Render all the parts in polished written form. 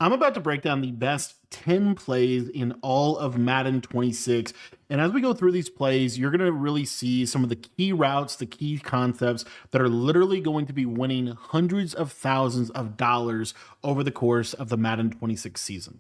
I'm about to break down the best 10 plays in all of Madden 26. And as we go through these plays, you're going to really see some of the key routes, the key concepts that are literally going to be winning hundreds of thousands of dollars over the course of the Madden 26 season.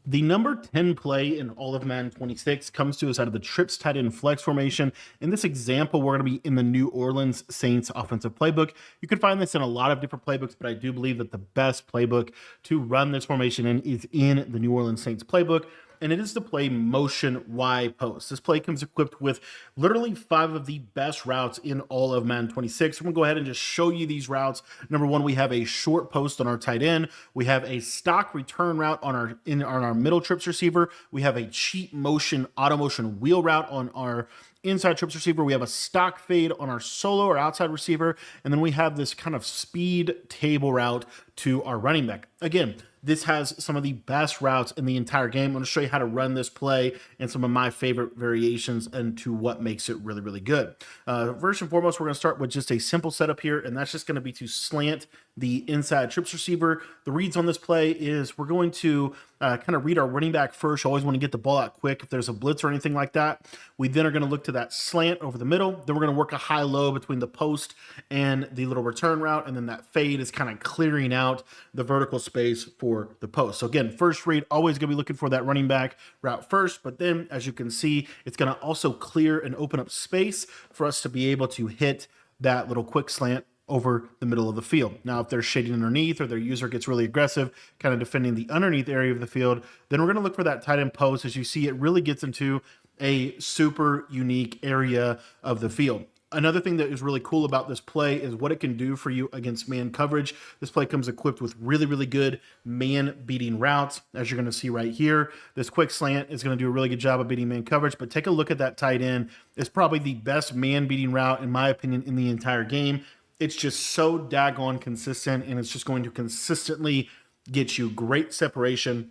The number 10 play in all of Madden 26 comes to us out of the trips tight end flex formation. In this example, we're going to be in the New Orleans Saints offensive playbook. You can find this in a lot of different playbooks, but I do believe that the best playbook to run this formation in is in the New Orleans Saints playbook, and it is to play motion Y post. This play comes equipped with literally 5 of the best routes in all of Madden 26. I'm gonna go ahead and just show you these routes. Number 1, we have a short post on our tight end. We have a stock return route on our middle trips receiver. We have a cheat motion, auto motion wheel route on our inside trips receiver. We have a stock fade on our solo or outside receiver. And then we have this kind of speed table route to our running back. Again, this has some of the best routes in the entire game. I'm going to show you how to run this play and some of my favorite variations into what makes it really, really good. First and foremost, we're going to start with just a simple setup here, and that's just going to be to slant the inside trips receiver. The reads on this play is we're going to kind of read our running back first. You always want to get the ball out quick if there's a blitz or anything like that. We then are going to look to that slant over the middle. Then we're going to work a high-low between the post and the little return route, and then that fade is kind of clearing out the vertical space for the post. So again, first read, always going to be looking for that running back route first, but then as you can see, it's going to also clear and open up space for us to be able to hit that little quick slant over the middle of the field. Now, if they're shading underneath or their user gets really aggressive, kind of defending the underneath area of the field, then we're going to look for that tight end post. As you see, it really gets into a super unique area of the field. Another thing that is really cool about this play is what it can do for you against man coverage. This play comes equipped with really, really good man beating routes. As you're going to see right here, this quick slant is going to do a really good job of beating man coverage, but take a look at that tight end. It's probably the best man beating route, in my opinion, in the entire game. It's just so daggone consistent, and it's just going to consistently get you great separation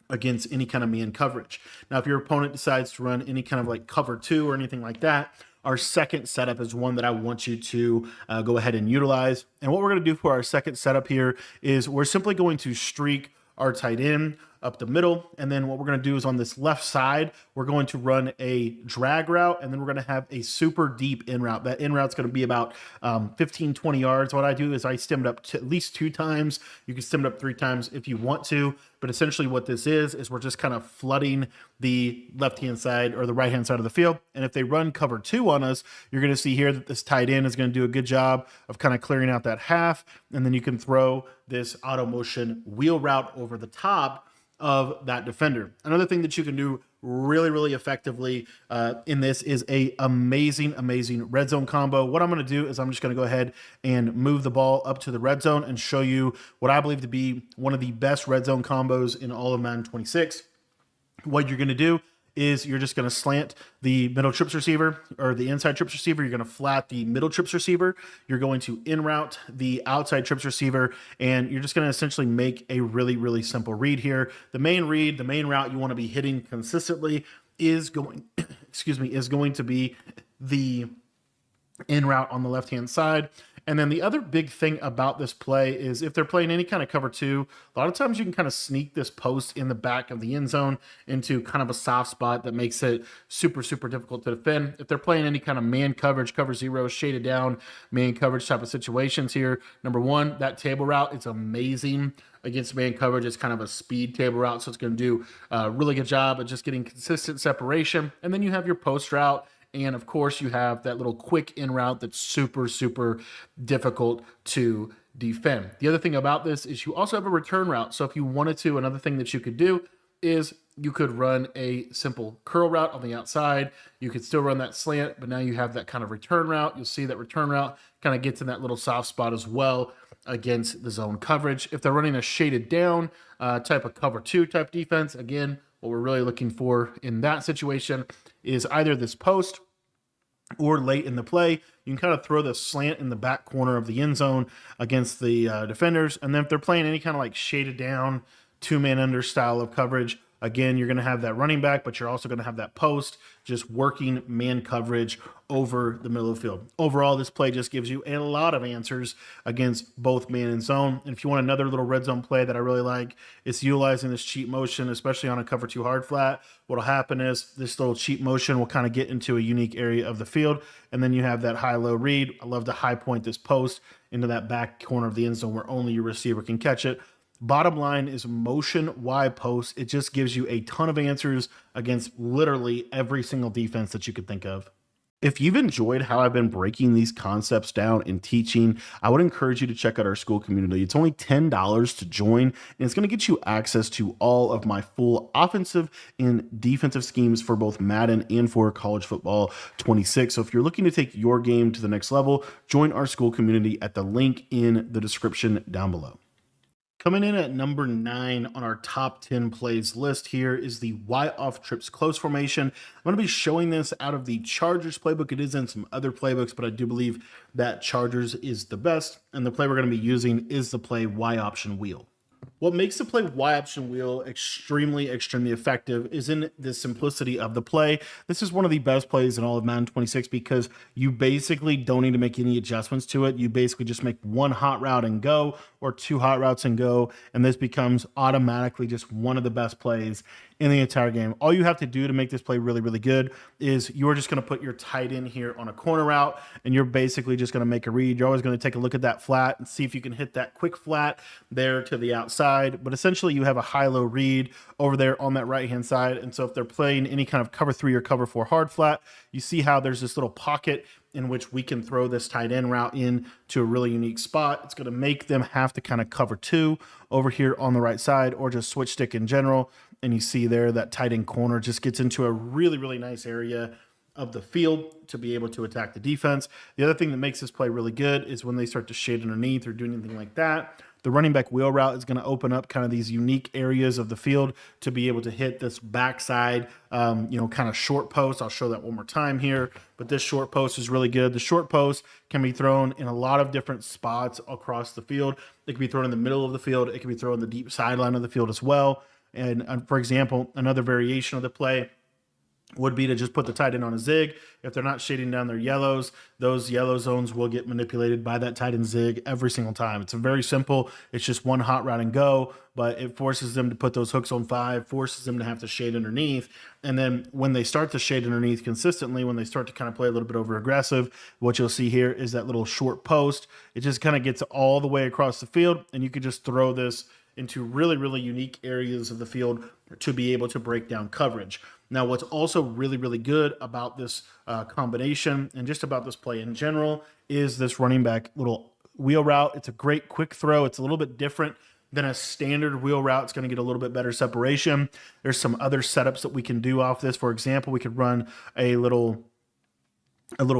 against any kind of man coverage. Now, if your opponent decides to run any kind of like cover 2 or anything like that, our second setup is one that I want you to go ahead and utilize. And what we're going to do for our second setup here is we're simply going to streak our tight end up the middle. And then what we're going to do is on this left side, we're going to run a drag route, and then we're going to have a super deep in route. That in route's going to be about 15, 20 yards. What I do is I stem it up to at least 2 times. You can stem it up 3 times if you want to. But essentially what this is we're just kind of flooding the left-hand side or the right-hand side of the field. And if they run cover 2 on us, you're going to see here that this tight end is going to do a good job of kind of clearing out that half. And then you can throw this auto motion wheel route over the top of that defender. Another thing that you can do really, really effectively in this is a amazing red zone combo. What I'm going to do is I'm just going to go ahead and move the ball up to the red zone and show you what I believe to be one of the best red zone combos in all of Madden 26. What you're going to do is you're just going to slant the middle trips receiver or the inside trips receiver. You're going to flat the middle trips receiver. You're going to in route the outside trips receiver, and you're just going to essentially make a really, really simple read here. The main read, the main route you want to be hitting consistently is going, is going to be the in route on the left-hand side. And then the other big thing about this play is if they're playing any kind of cover 2, a lot of times you can kind of sneak this post in the back of the end zone into kind of a soft spot that makes it super, super difficult to defend. If they're playing any kind of man coverage, cover 0, shaded down, man coverage type of situations here, number 1, that table route is amazing against man coverage. It's kind of a speed table route, so it's going to do a really good job of just getting consistent separation. And then you have your post route. And of course, you have that little quick in route that's super, super difficult to defend. The other thing about this is you also have a return route. So if you wanted to, another thing that you could do is you could run a simple curl route on the outside. You could still run that slant, but now you have that kind of return route. You'll see that return route kind of gets in that little soft spot as well against the zone coverage. If they're running a shaded down type of cover 2 type defense, again, what we're really looking for in that situation is either this post or late in the play. You can kind of throw the slant in the back corner of the end zone against the defenders. And then if they're playing any kind of like shaded down, 2-man under style of coverage, Again, you're going to have that running back, but you're also going to have that post just working man coverage over the middle of the field. Overall, this play just gives you a lot of answers against both man and zone. And if you want another little red zone play that I really like, it's utilizing this cheat motion, especially on a cover 2 hard flat. What'll happen is this little cheat motion will kind of get into a unique area of the field, and then you have that high-low read. I love to high point this post into that back corner of the end zone where only your receiver can catch it. Bottom line is motion Y post. It just gives you a ton of answers against literally every single defense that you could think of. If you've enjoyed how I've been breaking these concepts down and teaching, I would encourage you to check out our school community. It's only $10 to join, and it's going to get you access to all of my full offensive and defensive schemes for both Madden and for College Football 26. So if you're looking to take your game to the next level, join our school community at the link in the description down below. Coming in at number 9 on our top 10 plays list here is the Y off trips close formation. I'm going to be showing this out of the Chargers playbook. It is in some other playbooks, but I do believe that Chargers is the best. And the play we're going to be using is the play Y option wheel. What makes the play Y option wheel extremely effective is in the simplicity of the play. This is one of the best plays in all of Madden 26 because you basically don't need to make any adjustments to it. You basically just make one hot route and go, or 2 hot routes and go, and this becomes automatically just one of the best plays in the entire game. All you have to do to make this play really good is you're just going to put your tight end here on a corner route, and you're basically just going to make a read. You're always going to take a look at that flat and see if you can hit that quick flat there to the outside. But essentially you have a high-low read over there on that right-hand side. And so if they're playing any kind of cover 3 or cover 4 hard flat, you see how there's this little pocket in which we can throw this tight end route in to a really unique spot. It's going to make them have to kind of cover 2 over here on the right side, or just switch stick in general. And you see there that tight end corner just gets into a really nice area of the field to be able to attack the defense. The other thing that makes this play really good is when they start to shade underneath or do anything like that, the running back wheel route is going to open up kind of these unique areas of the field to be able to hit this backside, kind of short post. I'll show that one more time here, but this short post is really good. The short post can be thrown in a lot of different spots across the field. It can be thrown in the middle of the field. It can be thrown in the deep sideline of the field as well. And for example, another variation of the play would be to just put the tight end on a zig. If they're not shading down their yellows, those yellow zones will get manipulated by that tight end zig every single time. It's very simple. It's just one hot route and go, but it forces them to put those hooks on 5, forces them to have to shade underneath. And then when they start to shade underneath consistently, when they start to kind of play a little bit over aggressive, what you'll see here is that little short post. It just kind of gets all the way across the field, and you could just throw this into really unique areas of the field to be able to break down coverage. Now, what's also really good about this combination and just about this play in general is this running back little wheel route. It's a great quick throw. It's a little bit different than a standard wheel route. It's going to get a little bit better separation. There's some other setups that we can do off this. For example, we could run a little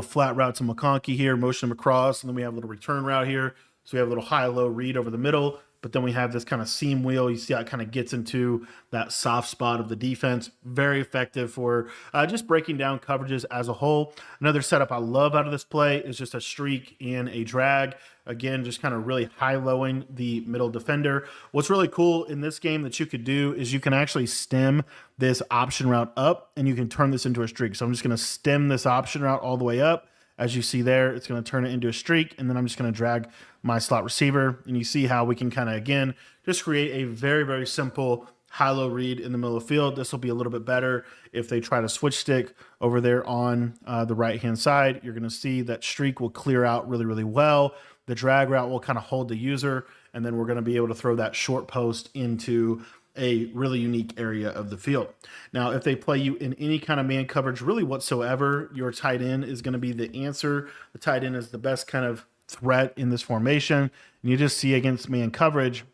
flat route to McConkey here, motion him across, and then we have a little return route here. So we have a little high-low read over the middle, but then we have this kind of seam wheel. You see how it kind of gets into that soft spot of the defense. Very effective for just breaking down coverages as a whole. Another setup I love out of this play is just a streak and a drag. Again, just kind of really high-lowing the middle defender. What's really cool in this game that you could do is you can actually stem this option route up, and you can turn this into a streak. So I'm just going to stem this option route all the way up. As you see there, it's going to turn it into a streak, and then I'm just going to drag my slot receiver, and you see how we can kind of, again, just create a very simple high-low read in the middle of the field. This will be a little bit better if they try to switch stick over there on the right-hand side. You're going to see that streak will clear out really well. The drag route will kind of hold the user, and then we're going to be able to throw that short post into a really unique area of the field. Now, if they play you in any kind of man coverage really whatsoever, your tight end is going to be the answer. The tight end is the best kind of threat in this formation. And you just see against man coverage,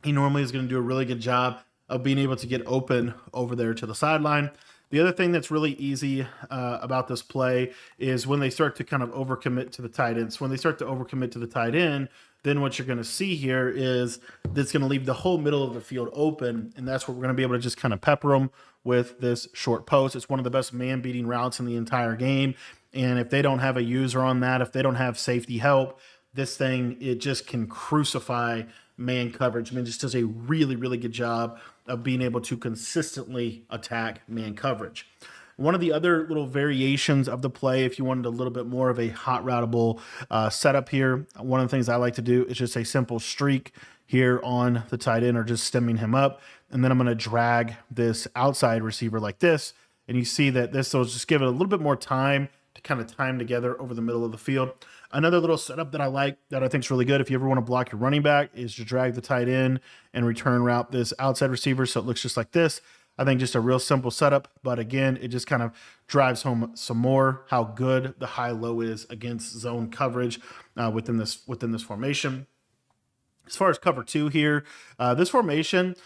he normally is going to do a really good job of being able to get open over there to the sideline. The other thing that's really easy about this play is when they start to kind of overcommit to the tight ends. When they start to overcommit to the tight end, then what you're going to see here is that's going to leave the whole middle of the field open, and that's what we're going to be able to just kind of pepper them with this short post. It's one of the best man-beating routes in the entire game, and if they don't have a user on that, if they don't have safety help, this thing, it just can crucify man coverage. I mean, just does a really, really good job of being able to consistently attack man coverage. One of the other little variations of the play, if you wanted a little bit more of a hot routable setup here, one of the things I like to do is just a simple streak here on the tight end or just stemming him up. And then I'm going to drag this outside receiver like this. And you see that this will just give it a little bit more time to kind of time together over the middle of the field. Another little setup that I like that I think is really good if you ever want to block your running back is to drag the tight end and return route this outside receiver so it looks just like this. I think just a real simple setup, but again, it just kind of drives home some more how good the high-low is against zone coverage within this formation. As far as cover two here, this formation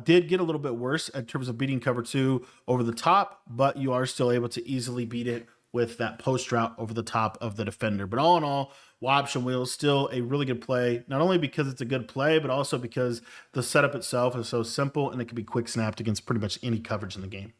did get a little bit worse in terms of beating cover two over the top, but you are still able to easily beat it with that post route over the top of the defender. But all in all, option wheel is still a really good play, not only because it's a good play, but also because the setup itself is so simple and it can be quick snapped against pretty much any coverage in the game.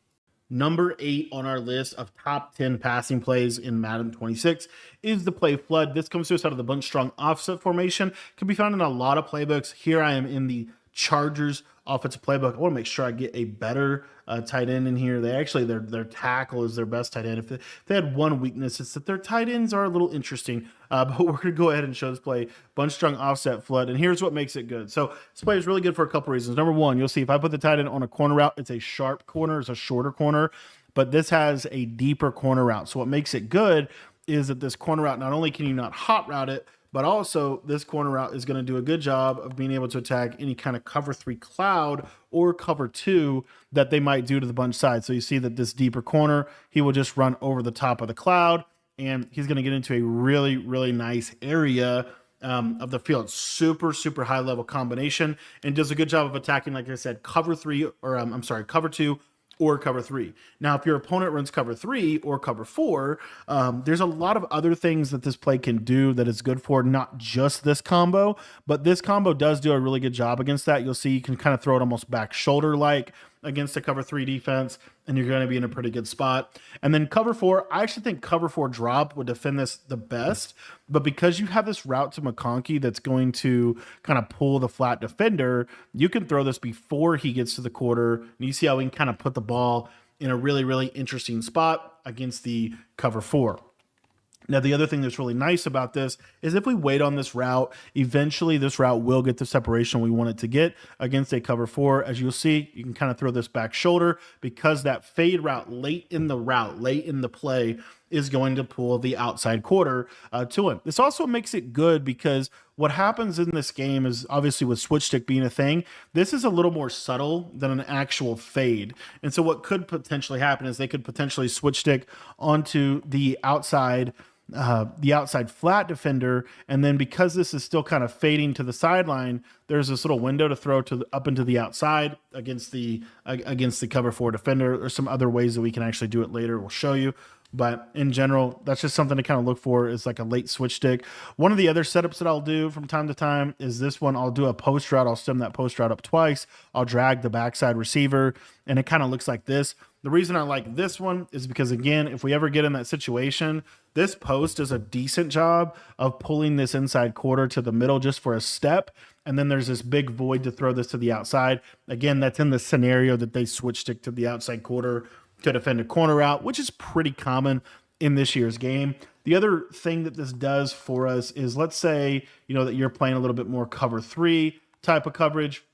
Number 8 on our list of top 10 passing plays in Madden 26 is the play flood. This comes to us out of the bunch strong offset formation. It can be found in a lot of playbooks. Here I am in the Chargers offensive playbook. I want to make sure I get a better tight end in here. They actually, their tackle is their best tight end. If they had one weakness, it's that their tight ends are a little interesting. But we're going to go ahead and show this play, bunch strong offset flood. And here's what makes it good. So this play is really good for a couple reasons. Number one, you'll see if I put the tight end on a corner route, it's a sharp corner, it's a shorter corner, but this has a deeper corner route. So what makes it good is that this corner route, not only can you not hot route it, but also this corner route is going to do a good job of being able to attack any kind of cover 3 cloud or cover 2 that they might do to the bunch side. So you see that this deeper corner, he will just run over the top of the cloud and he's going to get into a really, really nice area of the field. Super, super high level combination and does a good job of attacking, like I said, cover 3 or cover 2 or cover 3. Now, if your opponent runs cover 3 or cover 4, there's a lot of other things that this play can do that is good for not just this combo, but this combo does do a really good job against that. You'll see you can kind of throw it almost back shoulder-like against the cover 3 defense, and you're going to be in a pretty good spot. And then cover 4, I actually think cover 4 drop would defend this the best, but because you have this route to McConkey that's going to kind of pull the flat defender, you can throw this before he gets to the quarter, and you see how we can kind of put the ball in a really, really interesting spot against the cover 4. Now, the other thing that's really nice about this is if we wait on this route, eventually this route will get the separation we want it to get against a cover 4. As you'll see, you can kind of throw this back shoulder because that fade route, late in the play, is going to pull the outside quarter to him. This also makes it good because what happens in this game is obviously with switch stick being a thing, this is a little more subtle than an actual fade. And so what could potentially happen is they could potentially switch stick onto the outside flat defender, and then because this is still kind of fading to the sideline, there's this little window to throw to up into the outside against the cover 4 defender. There's some other ways that we can actually do it later. We'll show you. But in general, that's just something to kind of look for is like a late switch stick. One of the other setups that I'll do from time to time is this one. I'll do a post route. I'll stem that post route up twice. I'll drag the backside receiver, and it kind of looks like this. The reason I like this one is because, again, if we ever get in that situation, this post does a decent job of pulling this inside quarter to the middle just for a step. And then there's this big void to throw this to the outside. Again, that's in the scenario that they switch stick to the outside quarter to defend a corner route, which is pretty common in this year's game. The other thing that this does for us is, let's say, that you're playing a little bit more cover 3 type of coverage.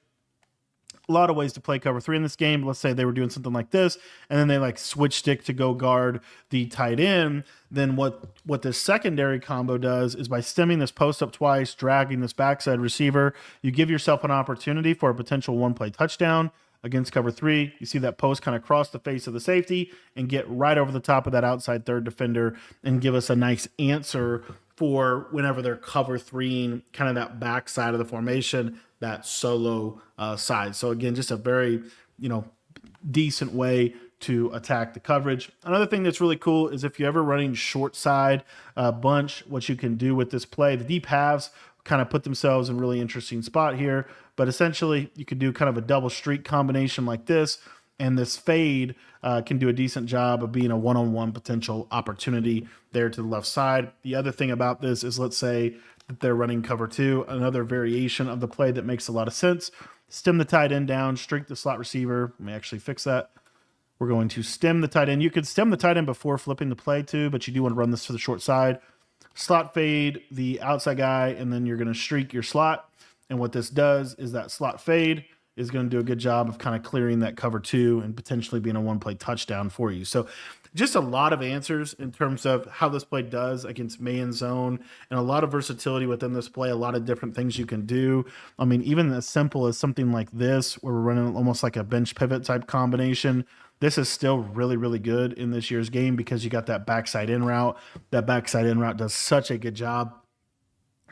A lot of ways to play cover 3 in this game. Let's say they were doing something like this, and then they like switch stick to go guard the tight end. Then what this secondary combo does is by stemming this post up twice, dragging this backside receiver, you give yourself an opportunity for a potential 1-play touchdown against cover 3. You see that post kind of cross the face of the safety and get right over the top of that outside third defender and give us a nice answer for whenever they're cover 3ing kind of that back side of the formation, that solo side. So again, just a very, decent way to attack the coverage. Another thing that's really cool is if you're ever running short side bunch, what you can do with this play, the deep halves kind of put themselves in a really interesting spot here, but essentially you could do kind of a double streak combination like this, and this fade can do a decent job of being a one-on-one potential opportunity there to the left side. The other thing about this is, let's say that they're running cover 2. Another variation of the play that makes a lot of sense. Stem the tight end down, streak the slot receiver. Let me actually fix that. We're going to stem the tight end. You could stem the tight end before flipping the play too, but you do want to run this to the short side. Slot fade the outside guy, and then you're going to streak your slot. And what this does is that slot fade is going to do a good job of kind of clearing that cover 2 and potentially being a one-play touchdown for you. So just a lot of answers in terms of how this play does against man zone, and a lot of versatility within this play, a lot of different things you can do. I mean, even as simple as something like this, where we're running almost like a bench pivot type combination, this is still really, really good in this year's game because you got that backside in route. That backside in route does such a good job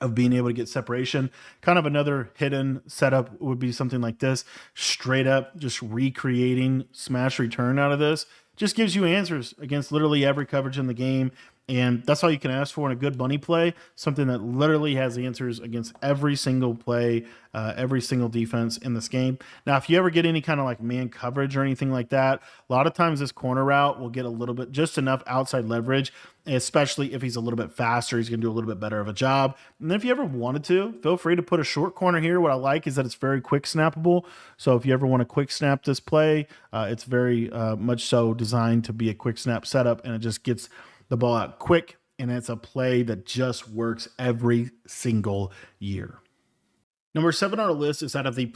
of being able to get separation. Kind of another hidden setup would be something like this, straight up just recreating smash return out of this. Just gives you answers against literally every coverage in the game. And that's all you can ask for in a good bunny play, something that literally has answers against every single play, every single defense in this game. Now, if you ever get any kind of like man coverage or anything like that, a lot of times this corner route will get a little bit, just enough outside leverage, especially if he's a little bit faster, he's going to do a little bit better of a job. And then if you ever wanted to, feel free to put a short corner here. What I like is that it's very quick snappable. So if you ever want to quick snap this play, it's very much so designed to be a quick snap setup, and it just gets the ball out quick, and it's a play that just works every single year. Number 7 on our list is out of the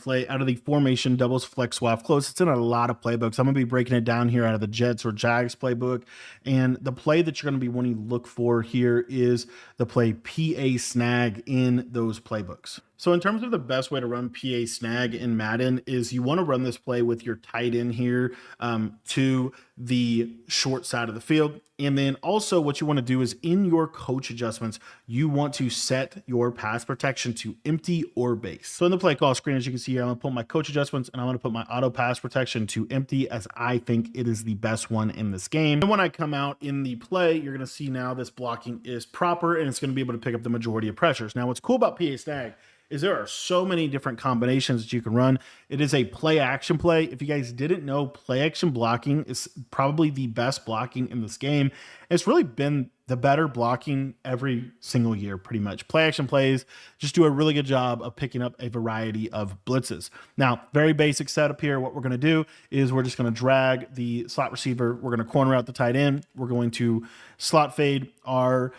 formation doubles flex swap close. It's in a lot of playbooks. I'm going to be breaking it down here out of the Jets or Jags playbook. And the play that you're going to be wanting to look for here is the play PA snag in those playbooks. So in terms of the best way to run PA snag in Madden is you want to run this play with your tight end here to the short side of the field. And then also what you want to do is in your coach adjustments, you want to set your pass protection to empty or base. So in the play call screen, as you can see here, I'm going to put my coach adjustments and I'm going to put my auto pass protection to empty, as I think it is the best one in this game. And when I come out in the play, you're going to see now this blocking is proper and it's going to be able to pick up the majority of pressures. Now what's cool about PA snag is there are so many different combinations that you can run. It is a play action play. If you guys didn't know, play action blocking is probably the best blocking in this game. It's really been the better blocking every single year, pretty much. Play action plays just do a really good job of picking up a variety of blitzes. Now, very basic setup here. What we're going to do is we're just going to drag the slot receiver. We're going to corner out the tight end. We're going to slot fade our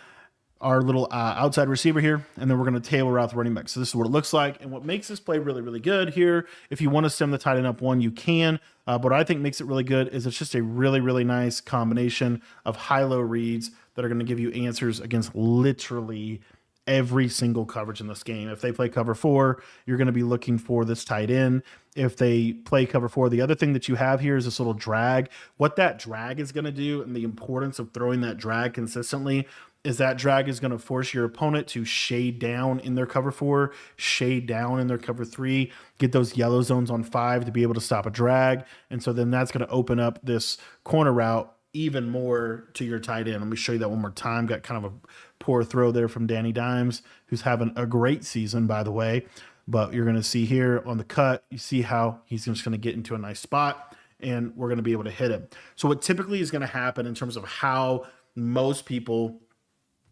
little outside receiver here, and then we're going to table route the running back. So this is what it looks like. And what makes this play really, really good here, if you want to stem the tight end up one, you can. But what I think makes it really good is it's just a really, really nice combination of high-low reads that are going to give you answers against literally every single coverage in this game. If they play cover 4, you're going to be looking for this tight end. If they play cover 4, the other thing that you have here is this little drag. What that drag is going to do, and the importance of throwing that drag consistently, is that drag is going to force your opponent to shade down in their cover 4, shade down in their cover 3, get those yellow zones on 5 to be able to stop a drag. And so then that's going to open up this corner route even more to your tight end. Let me show you that one more time. Got kind of a poor throw there from Danny Dimes, who's having a great season, by the way. But you're going to see here on the cut, you see how he's just going to get into a nice spot, and we're going to be able to hit him. So what typically is going to happen in terms of how most people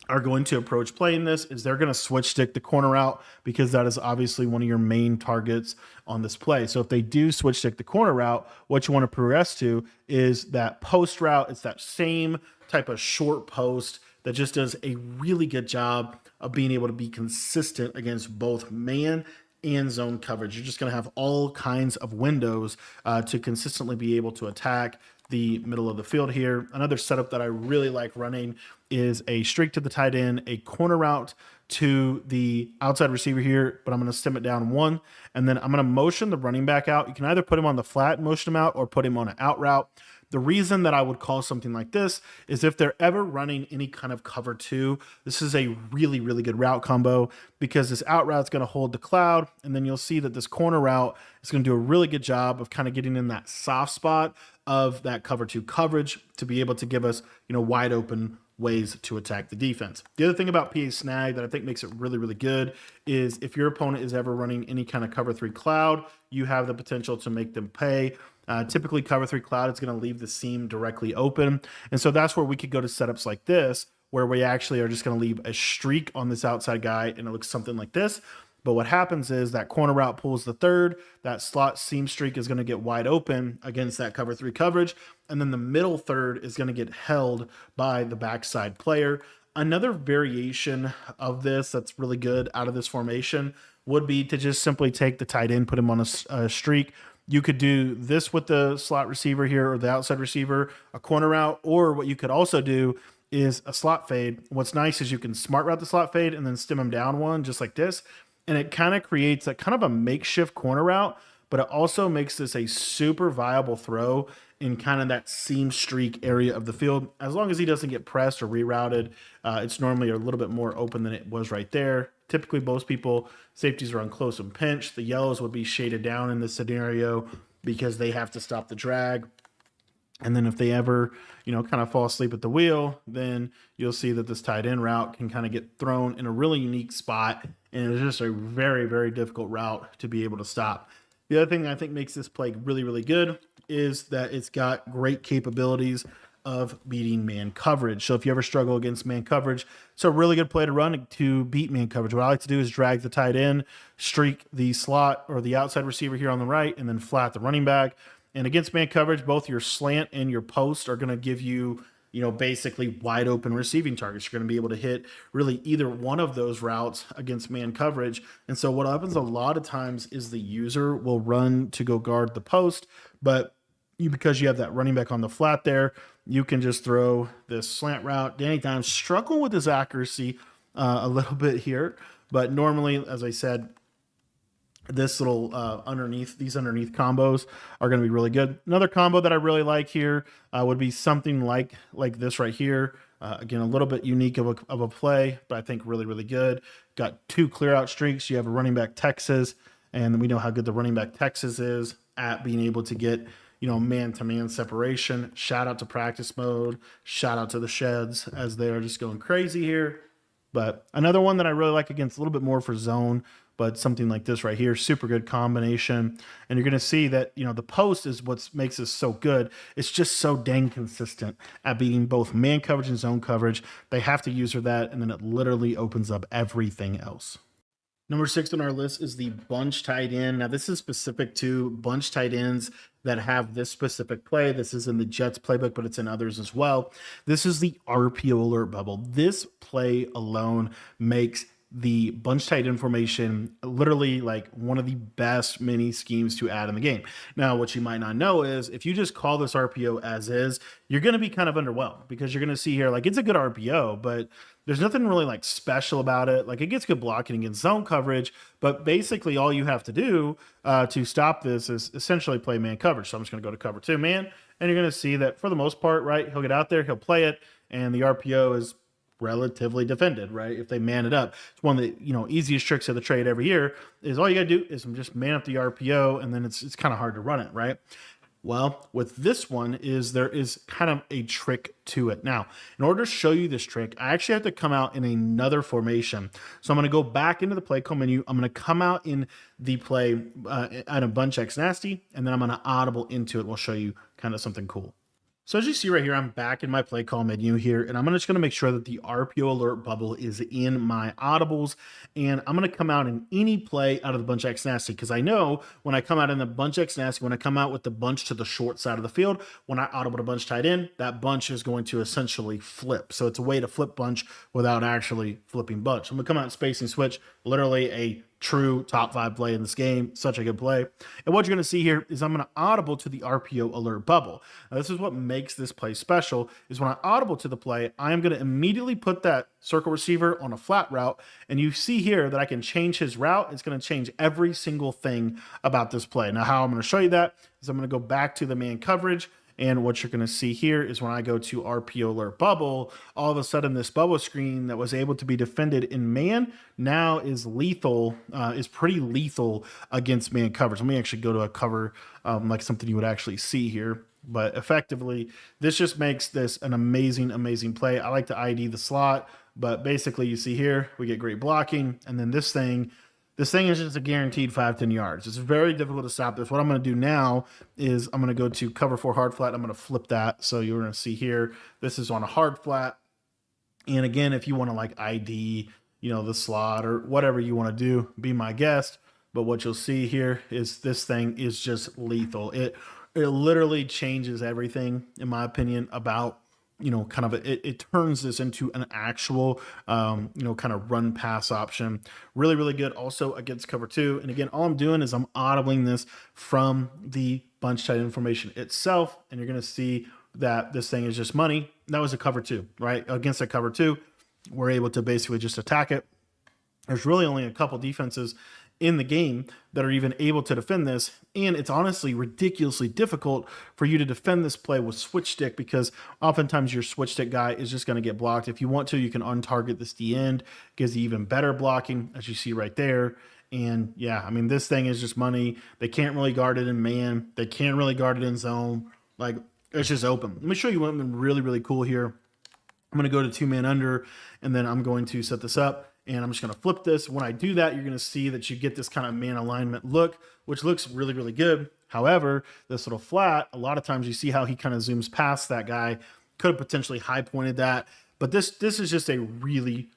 are going to approach playing this is they're going to switch stick the corner out, because that is obviously one of your main targets on this play. So if they do switch stick the corner route, what you want to progress to is that post route. It's that same type of short post that just does a really good job of being able to be consistent against both man and zone coverage. You're just going to have all kinds of windows to consistently be able to attack the middle of the field here. Another setup that I really like running is a streak to the tight end, a corner route to the outside receiver here, but I'm going to stem it down 1, and then I'm going to motion the running back out. You can either put him on the flat and motion him out, or put him on an out route. The reason that I would call something like this is if they're ever running any kind of cover 2, this is a really, really good route combo, because this out route is going to hold the cloud, and then you'll see that this corner route is going to do a really good job of kind of getting in that soft spot of that cover 2 coverage to be able to give us, wide open ways to attack the defense. The other thing about PA snag that I think makes it really, really good is if your opponent is ever running any kind of cover 3 cloud, you have the potential to make them pay. Typically cover 3 cloud is going to leave the seam directly open. And so that's where we could go to setups like this, where we actually are just going to leave a streak on this outside guy, and it looks something like this. But what happens is that corner route pulls the third, that slot seam streak is going to get wide open against that cover 3 coverage, and then the middle third is going to get held by the backside player. Another variation of this that's really good out of this formation would be to just simply take the tight end, put him on a streak. You could do this with the slot receiver here or the outside receiver, a corner route, or what you could also do is a slot fade. What's nice is you can smart route the slot fade and then stem him down one just like this. And it kind of creates a kind of a makeshift corner route, but it also makes this a super viable throw in kind of that seam streak area of the field. As long as he doesn't get pressed or rerouted, it's normally a little bit more open than it was right there. Typically, most people, safeties are on close and pinch. The yellows would be shaded down in this scenario because they have to stop the drag. And then if they ever, kind of fall asleep at the wheel, then you'll see that this tight end route can kind of get thrown in a really unique spot. And it's just a very, very difficult route to be able to stop. The other thing I think makes this play really, really good is that it's got great capabilities of beating man coverage. So if you ever struggle against man coverage, it's a really good play to run to beat man coverage. What I like to do is drag the tight end, streak the slot or the outside receiver here on the right, and then flat the running back. And against man coverage, both your slant and your post are going to give you, basically wide open receiving targets. You're going to be able to hit really either one of those routes against man coverage. And so what happens a lot of times is the user will run to go guard the post, but because you have that running back on the flat there, you can just throw this slant route. Danny Dimes struggle with his accuracy a little bit here, but normally, as I said, this little these underneath combos are going to be really good. Another combo that I really like here would be something like this right here. Again, a little bit unique of a play, but I think really, really good. Got 2 clear out streaks. You have a running back Texas, and we know how good the running back Texas is at being able to get man-to-man separation. Shout out to practice mode. Shout out to the sheds as they are just going crazy here. But another one that I really like against a little bit more for zone, but something like this right here, super good combination. And you're going to see that, the post is what makes this so good. It's just so dang consistent at beating both man coverage and zone coverage. They have to use that, and then it literally opens up everything else. Number 6 on our list is the bunch tight end. Now, this is specific to bunch tight ends that have this specific play. This is in the Jets playbook, but it's in others as well. This is the RPO alert bubble. This play alone makes the bunch tight end formation literally like one of the best mini schemes to add in the game. Now, what you might not know is if you just call this RPO as is, you're going to be kind of underwhelmed because you're going to see here, like, it's a good RPO, but there's nothing really like special about it. Like, it gets good blocking against zone coverage, but basically all you have to do to stop this is essentially play man coverage. So I'm just going to go to cover 2 man, and you're going to see that for the most part, right, he'll get out there, he'll play it, and the RPO is relatively defended, right? If they man it up, it's one of the easiest tricks of the trade every year is all you got to do is just man up the RPO, and then it's kind of hard to run it, right? Well, with this one there is kind of a trick to it. Now, in order to show you this trick, I actually have to come out in another formation. So I'm going to go back into the play call menu. I'm going to come out in the play at a bunch X nasty, and then I'm going to audible into it. We'll show you kind of something cool. So as you see right here, I'm back in my play call menu here, and I'm just going to make sure that the RPO alert bubble is in my audibles, and I'm going to come out in any play out of the bunch X nasty, because I know when I come out in the bunch X nasty, when I come out with the bunch to the short side of the field, when I audible to bunch tight end, that bunch is going to essentially flip. So it's a way to flip bunch without actually flipping bunch. I'm going to come out in spacing switch, literally a true top 5 play in this game. Such a good play. And what you're going to see here is I'm going to audible to the RPO alert bubble. Now, this is what makes this play special, is when I audible to the play, I am going to immediately put that circle receiver on a flat route. And you see here that I can change his route. It's going to change every single thing about this play. Now, how I'm going to show you that is I'm going to go back to the man coverage. And what you're going to see here is when I go to RPO alert bubble, all of a sudden this bubble screen that was able to be defended in man now is lethal, is pretty lethal against man coverage. Let me actually go to a cover like something you would actually see here. But effectively, this just makes this an amazing, amazing play. I like to ID the slot, but basically you see here, we get great blocking. And then this thing is just a guaranteed 5-10 yards. It's very difficult to stop this. What I'm going to do now is I'm going to go to cover 4 hard flat. I'm going to flip that. So you're going to see here, this is on a hard flat. And again, if you want to like ID, the slot or whatever you want to do, be my guest. But what you'll see here is this thing is just lethal. It literally changes everything, in my opinion, about kind of it turns this into an actual kind of run pass option. Really, really good. Also against cover two. And again, all I'm doing is I'm audibling this from the bunch tight information itself, and you're going to see that this thing is just money. That was a cover two, right? Against a cover two, we're able to basically just attack it. There's really only a couple defenses in the game that are even able to defend this. And it's honestly ridiculously difficult for you to defend this play with switch stick, because oftentimes your switch stick guy is just going to get blocked. If you want to, you can untarget this D end, gives you even better blocking, as you see right there. And yeah, I mean, this thing is just money. They can't really guard it in man. They can't really guard it in zone. Like, it's just open. Let me show you something really, really cool here. I'm going to go to 2-man under, and then I'm going to set this up, and I'm just going to flip this. When I do that, you're going to see that you get this kind of man alignment look, which looks really, really good. However, this little flat, a lot of times you see how he kind of zooms past that guy. Could have potentially high pointed that, but this is just a really,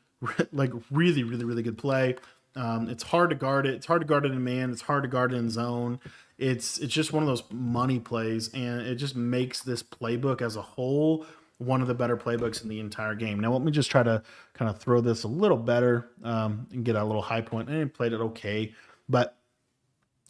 really, really good play. It's hard to guard it. It's hard to guard it in man. It's hard to guard it in zone. It's just one of those money plays, and it just makes this playbook as a whole one of the better playbooks in the entire game. Now, let me just try to kind of throw this a little better and get a little high point. And I played it okay, but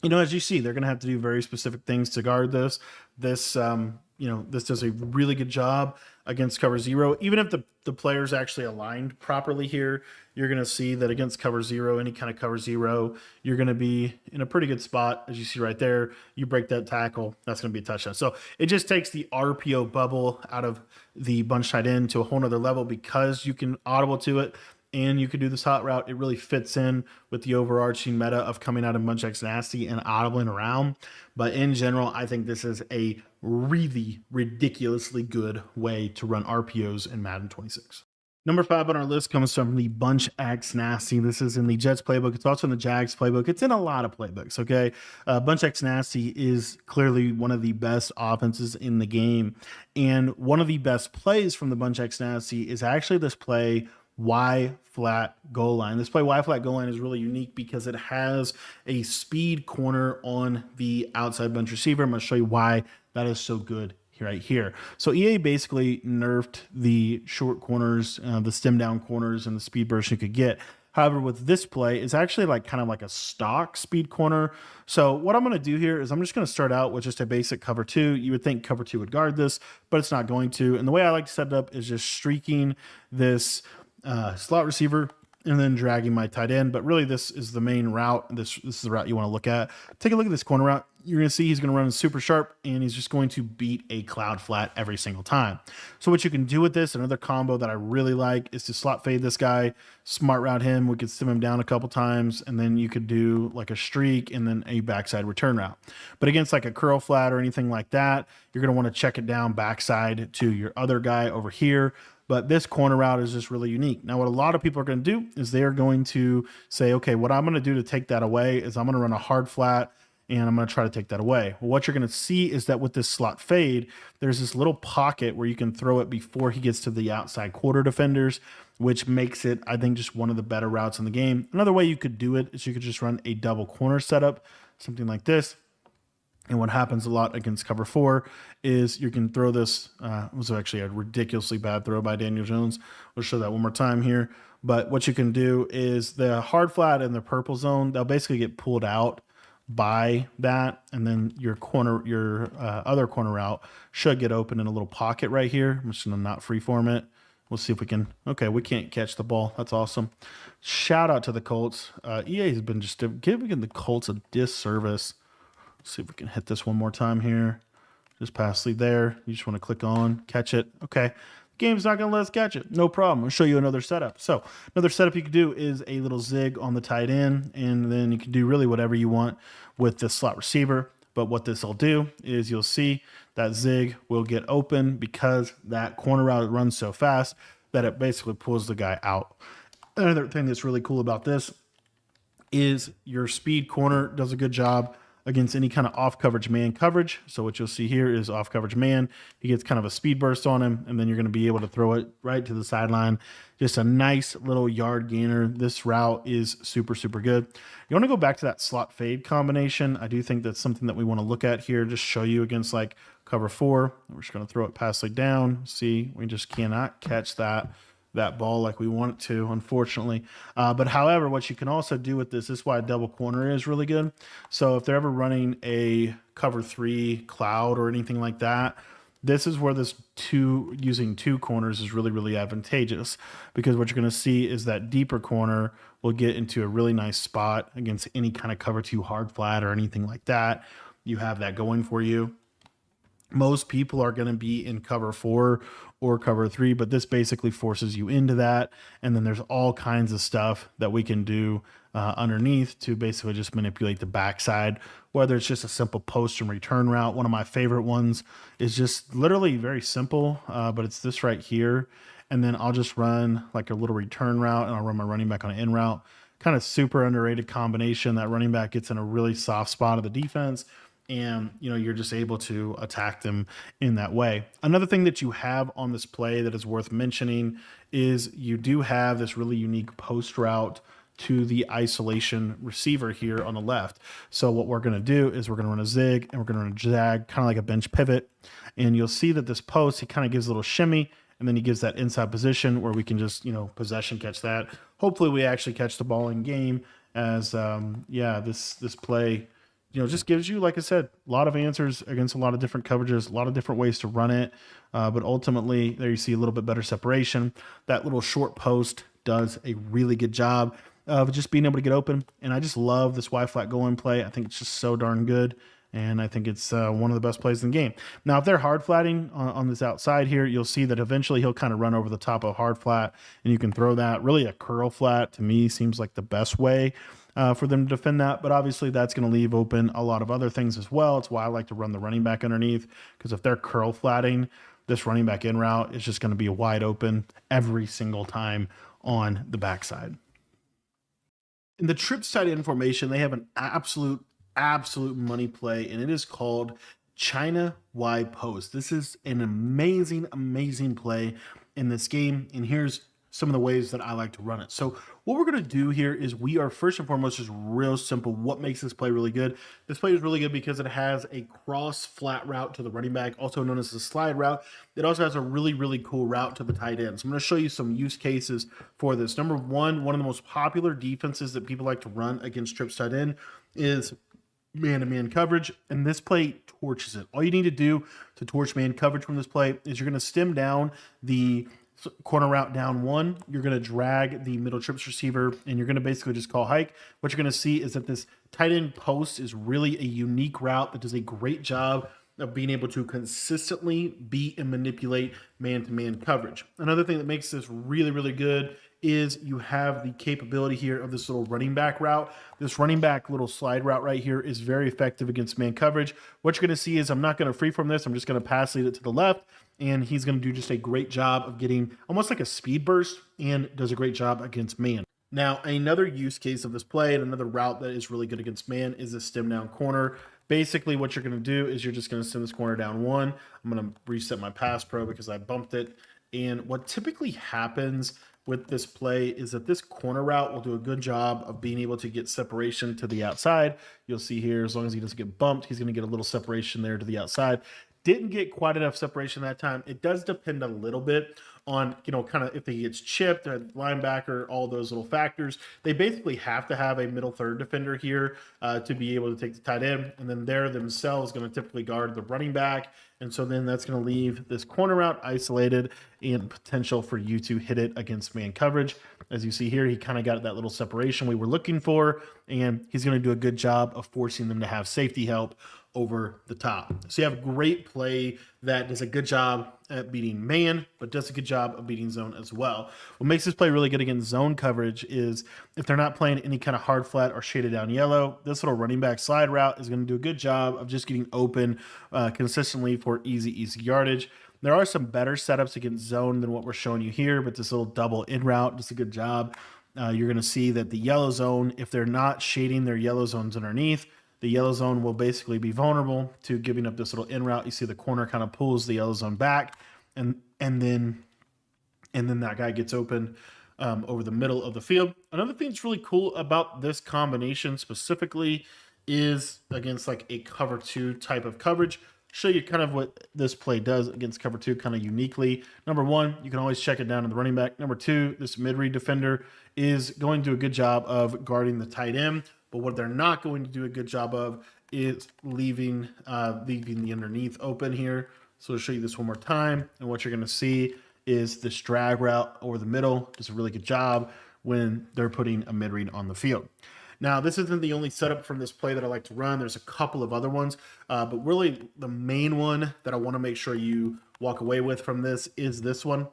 as you see, they're going to have to do very specific things to guard this. This does a really good job against cover zero. Even if the player's actually aligned properly here, you're going to see that against cover zero, any kind of cover zero, you're going to be in a pretty good spot. As you see right there, you break that tackle, that's going to be a touchdown. So it just takes the RPO bubble out of the bunch tight end to a whole nother level, because you can audible to it and you can do this hot route. It really fits in with the overarching meta of coming out of Bunch X Nasty and audibling around. But in general, I think this is a really ridiculously good way to run RPOs in Madden 26. Number 5 on our list comes from the Bunch X Nasty. This is in the Jets playbook. It's also in the Jags playbook. It's in a lot of playbooks, okay? Bunch X Nasty is clearly one of the best offenses in the game. And one of the best plays from the Bunch X Nasty is actually this play, Y flat goal line. This play, Y flat goal line, is really unique because it has a speed corner on the outside bunch receiver. I'm going to show you why that is so good right here. So EA basically nerfed the short corners, the stem down corners, and the speed burst you could get. However, with this play, it's actually kind of like a stock speed corner. So what I'm going to do here is I'm just going to start out with just a basic cover two. You would think cover two would guard this, but it's not going to. And the way I like to set it up is just streaking this slot receiver and then dragging my tight end. But really, this is the main route. This is the route you want to look at. Take a look at this corner route. You're going to see he's going to run super sharp, and he's just going to beat a cloud flat every single time. So what you can do with this, another combo that I really like, is to slot fade this guy, smart route him. We could stem him down a couple times, and then you could do like a streak and then a backside return route. But against like a curl flat or anything like that, you're going to want to check it down backside to your other guy over here. But this corner route is just really unique. Now, what a lot of people are going to do is they are going to say, okay, what I'm going to do to take that away is I'm going to run a hard flat, and I'm going to try to take that away. Well, what you're going to see is that with this slot fade, there's this little pocket where you can throw it before he gets to the outside quarter defenders, which makes it, I think, just one of the better routes in the game. Another way you could do it is you could just run a double corner setup, something like this. And what happens a lot against cover 4 is you can throw this. It was actually a ridiculously bad throw by Daniel Jones. We'll show that one more time here. But what you can do is the hard flat and the purple zone, they'll basically get pulled out by that. And then your other corner route should get open in a little pocket right here. I'm just going to not freeform it. We'll see if we can. Okay, we can't catch the ball. That's awesome. Shout out to the Colts. EA has been just giving the Colts a disservice. See if we can hit this one more time here. Just pass lead there. You just want to click on, catch it. Okay. Game's not going to let us catch it. No problem. I'll show you another setup. So another setup you can do is a little zig on the tight end, and then you can do really whatever you want with the slot receiver. But what this will do is you'll see that zig will get open because that corner route runs so fast that it basically pulls the guy out. Another thing that's really cool about this is your speed corner does a good job against any kind of off coverage man coverage. So what you'll see here is off coverage man. He gets kind of a speed burst on him, and then you're going to be able to throw it right to the sideline. Just a nice little yard gainer. This route is super, super good. You want to go back to that slot fade combination. I do think that's something that we want to look at here, just show you against like cover 4. We're just going to throw it past like down. See, we just cannot catch that ball like we want it to, unfortunately. But however, what you can also do with this is why a double corner is really good. So if they're ever running a cover 3 cloud or anything like that, this is where this using two corners is really, really advantageous, because what you're going to see is that deeper corner will get into a really nice spot against any kind of cover 2 hard flat or anything like that. You have that going for you. Most people are going to be in cover 4 or cover 3, but this basically forces you into that. And then there's all kinds of stuff that we can do underneath to basically just manipulate the backside, whether it's just a simple post and return route. One of my favorite ones is just literally very simple, but it's this right here. And then I'll just run like a little return route, and I'll run my running back on an in route. Kind of super underrated combination. That running back gets in a really soft spot of the defense, and you're just able to attack them in that way. Another thing that you have on this play that is worth mentioning is you do have this really unique post route to the isolation receiver here on the left. So what we're going to do is we're going to run a zig and we're going to run a jag, kind of like a bench pivot. And you'll see that this post, he kind of gives a little shimmy, and then he gives that inside position where we can just, possession catch that. Hopefully we actually catch the ball in game, as this play just gives you, like I said, a lot of answers against a lot of different coverages, a lot of different ways to run it. But ultimately, there you see a little bit better separation. That little short post does a really good job of just being able to get open. And I just love this Y flat goal in play. I think it's just so darn good. And I think it's one of the best plays in the game. Now, if they're hard flatting on this outside here, you'll see that eventually he'll kind of run over the top of a hard flat, and you can throw that. Really, a curl flat, to me, seems like the best way for them to defend that. But obviously, that's going to leave open a lot of other things as well. It's why I like to run the running back underneath, because if they're curl flatting, this running back in route is just going to be wide open every single time on the backside. In the trips tight end formation, they have an absolute money play, and it is called China Y post. This is an amazing play in this game, and here's some of the ways that I like to run it. So what we're going to do here is we are first and foremost just real simple. What makes this play really good? This play is really good because it has a cross flat route to the running back, also known as the slide route. It also has a really cool route to the tight end. So I'm going to show you some use cases for this. Number one of the most popular defenses that people like to run against trips tight end is man-to-man coverage, and this play torches it. All you need to do to torch man coverage from this play is you're going to stem down the corner route down 1. You're going to drag the middle trips receiver, and you're going to basically just call hike. What you're going to see is that this tight end post is really a unique route that does a great job of being able to consistently beat and manipulate man-to-man coverage. Another thing that makes this really good is you have the capability here of this little running back route. This running back little slide route right here is very effective against man coverage. What you're going to see is I'm not going to freeform this. I'm just going to pass lead it to the left, and he's going to do just a great job of getting almost like a speed burst, and does a great job against man. Now, another use case of this play and another route that is really good against man is the stem down corner. Basically, what you're going to do is you're just going to send this corner down 1. I'm going to reset my pass pro because I bumped it. And what typically happens with this play is that this corner route will do a good job of being able to get separation to the outside. You'll see here, as long as he doesn't get bumped, he's going to get a little separation there to the outside. Didn't get quite enough separation that time. It does depend a little bit on, kind of if he gets chipped, a linebacker, all those little factors. They basically have to have a middle third defender here to be able to take the tight end, and then they're themselves going to typically guard the running back. And so then that's going to leave this corner route isolated and potential for you to hit it against man coverage. As you see here, he kind of got that little separation we were looking for, and he's going to do a good job of forcing them to have safety help over the top. So you have a great play that does a good job at beating man, but does a good job of beating zone as well. What makes this play really good against zone coverage is if they're not playing any kind of hard flat or shaded down yellow, this little running back slide route is going to do a good job of just getting open consistently for easy yardage. There are some better setups against zone than what we're showing you here, but this little double in route does a good job. You're going to see that the yellow zone, if they're not shading their yellow zones underneath, the yellow zone will basically be vulnerable to giving up this little in route. You see the corner kind of pulls the yellow zone back, and then that guy gets open over the middle of the field. Another thing that's really cool about this combination specifically is against like a cover 2 type of coverage. Show you kind of what this play does against cover 2 kind of uniquely. Number one, you can always check it down to the running back. Number two, this mid-read defender is going to do a good job of guarding the tight end, but what they're not going to do a good job of is leaving the underneath open here. So I'll show you this one more time, and what you're going to see is this drag route over the middle does a really good job when they're putting a mid-read on the field. Now, this isn't the only setup from this play that I like to run. There's a couple of other ones, but really the main one that I want to make sure you walk away with from this is this one.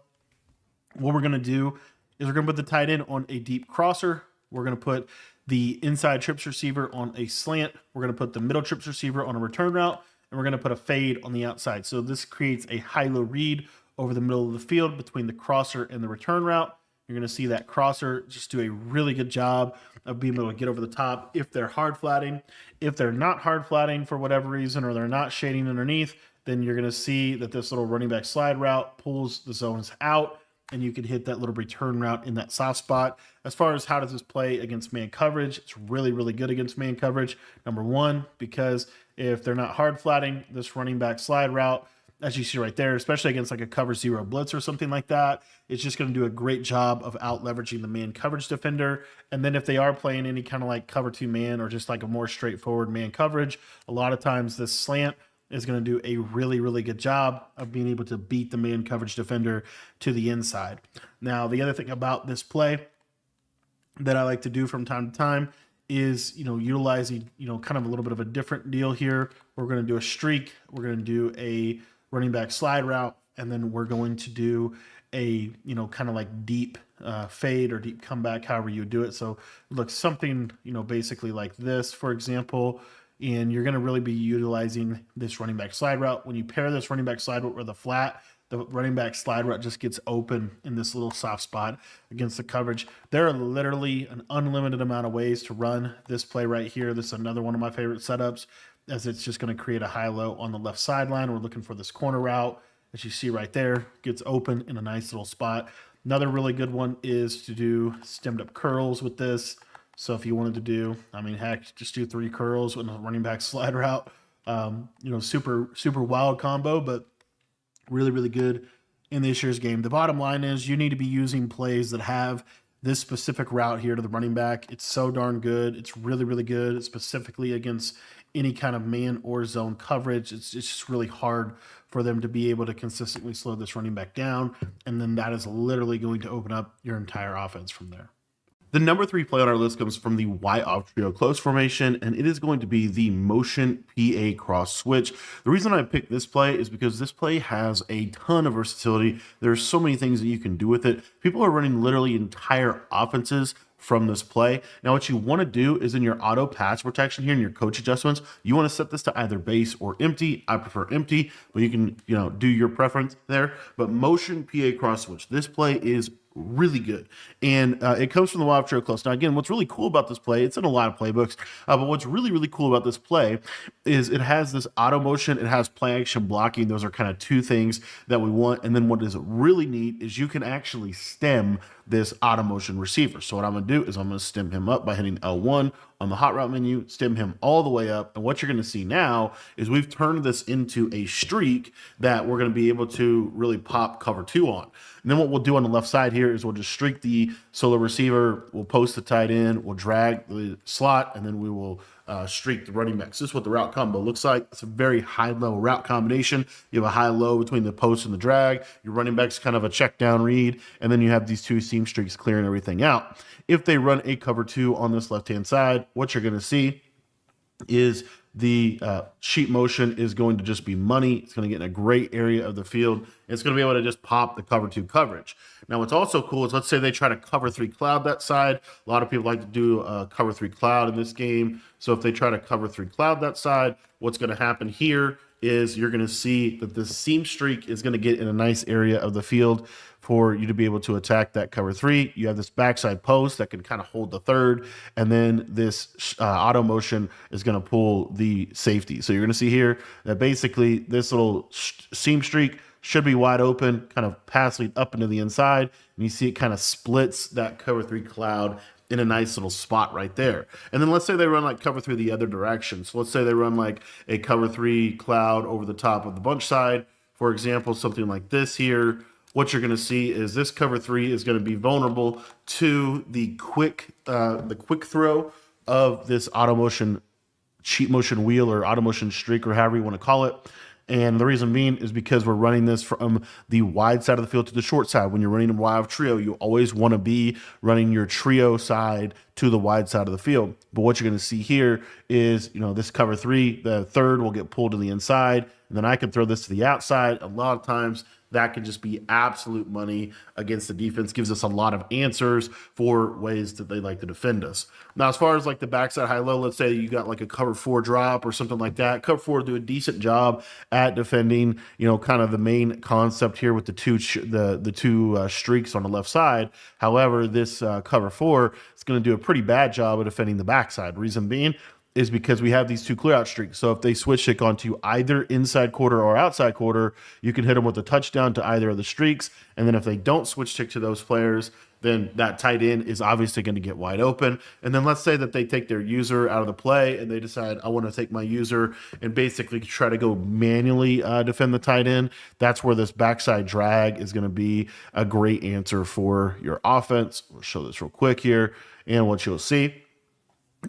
What we're going to do is we're going to put the tight end on a deep crosser. We're going to put the inside trips receiver on a slant. We're going to put the middle trips receiver on a return route, and we're going to put a fade on the outside. So this creates a high-low read over the middle of the field between the crosser and the return route. You're going to see that crosser just do a really good job of being able to get over the top if they're hard flatting. If they're not hard flatting for whatever reason, or they're not shading underneath, then you're going to see that this little running back slide route pulls the zones out, and you can hit that little return route in that soft spot. As far as how does this play against man coverage, it's really, really good against man coverage. Number one, because if they're not hard flatting, this running back slide route, as you see right there, especially against like a cover 0 blitz or something like that, it's just going to do a great job of out leveraging the man coverage defender. And then if they are playing any kind of like cover 2 man or just like a more straightforward man coverage, a lot of times this slant is going to do a really, really good job of being able to beat the man coverage defender to the inside. Now, the other thing about this play that I like to do from time to time is, utilizing, kind of a little bit of a different deal here. We're going to do a streak. We're going to do a running back slide route, and then we're going to do a, kind of like deep fade or deep comeback, however you do it. So look, something, basically like this, for example, and you're going to really be utilizing this running back slide route. When you pair this running back slide route with a flat, the running back slide route just gets open in this little soft spot against the coverage. There are literally an unlimited amount of ways to run this play right here. This is another one of my favorite setups, as it's just going to create a high-low on the left sideline. We're looking for this corner route, as you see right there, gets open in a nice little spot. Another really good one is to do stemmed up curls with this. So if you wanted to do, heck, just do 3 curls with a running back slide route. Super wild combo, but really, really good in this year's game. The bottom line is you need to be using plays that have this specific route here to the running back. It's so darn good. It's really, really good, specifically against any kind of man or zone coverage. It's just really hard for them to be able to consistently slow this running back down. And then that is literally going to open up your entire offense from there. The number 3 play on our list comes from the Y off trio close formation, and it is going to be the motion PA cross switch. The reason I picked this play is because this play has a ton of versatility. There's so many things that you can do with it. People are running literally entire offenses from this play. Now, what you want to do is in your auto pass protection here in your coach adjustments, you want to set this to either base or empty. I prefer empty, but you can, do your preference there. But motion PA cross switch, this play is really good, and it comes from the Wild Trio Close. Now, again, what's really cool about this play, it's in a lot of playbooks, but what's really, really cool about this play is it has this auto motion, it has play action blocking. Those are kind of 2 things that we want, and then what is really neat is you can actually stem this auto motion receiver. So what I'm going to do is I'm going to stem him up by hitting L1 on the hot route menu, stem him all the way up. And what you're going to see now is we've turned this into a streak that we're going to be able to really pop cover 2 on. And then what we'll do on the left side here is we'll just streak the solo receiver, we'll post the tight end, we'll drag the slot, and then we will streak the running backs. This is what the route combo looks like. It's a very high-low route combination. You have a high-low between the post and the drag. Your running back's kind of a check-down read, and then you have these 2 seam streaks clearing everything out. If they run a cover 2 on this left-hand side, what you're going to see is the sheet motion is going to just be money. It's going to get in a great area of the field. It's going to be able to just pop the cover 2 coverage. Now, what's also cool is let's say they try to cover 3 cloud that side. A lot of people like to do cover 3 cloud in this game. So if they try to cover 3 cloud that side, what's going to happen here is you're going to see that the seam streak is going to get in a nice area of the field for you to be able to attack that cover three. You have this backside post that can kind of hold the third, and then this auto motion is going to pull the safety. So you're going to see here that basically this little seam streak should be wide open, kind of passing up into the inside, and you see it kind of splits that cover three cloud in a nice little spot right there. And then let's say they run like cover three the other direction. So let's say they run like a cover three cloud over the top of the bunch side, for example, something like this here. What you're going to see is this cover three is going to be vulnerable to the quick throw of this auto motion, cheat motion wheel, or auto motion streak, or however you want to call it. And the reason being is because we're running this from the wide side of the field to the short side. When you're running a wide trio, you always want to be running your trio side to the wide side of the field. But what you're going to see here is, this cover three, the third will get pulled to the inside, and then I can throw this to the outside. A lot of times that can just be absolute money against the defense. Gives us a lot of answers for ways that they like to defend us. Now, as far as like the backside high-low, let's say you got like a cover four drop or something like that. Cover four do a decent job at defending, kind of the main concept here with the two streaks on the left side. However, this cover four is going to do a pretty bad job of defending the backside. Reason being is because we have these two clear out streaks. So if they switch stick onto either inside quarter or outside quarter, you can hit them with a touchdown to either of the streaks. And then if they don't switch stick to those players, then that tight end is obviously going to get wide open. And then let's say that they take their user out of the play and they decide, I want to take my user and basically try to go manually defend the tight end. That's where this backside drag is going to be a great answer for your offense. We'll show this real quick here. And what you'll see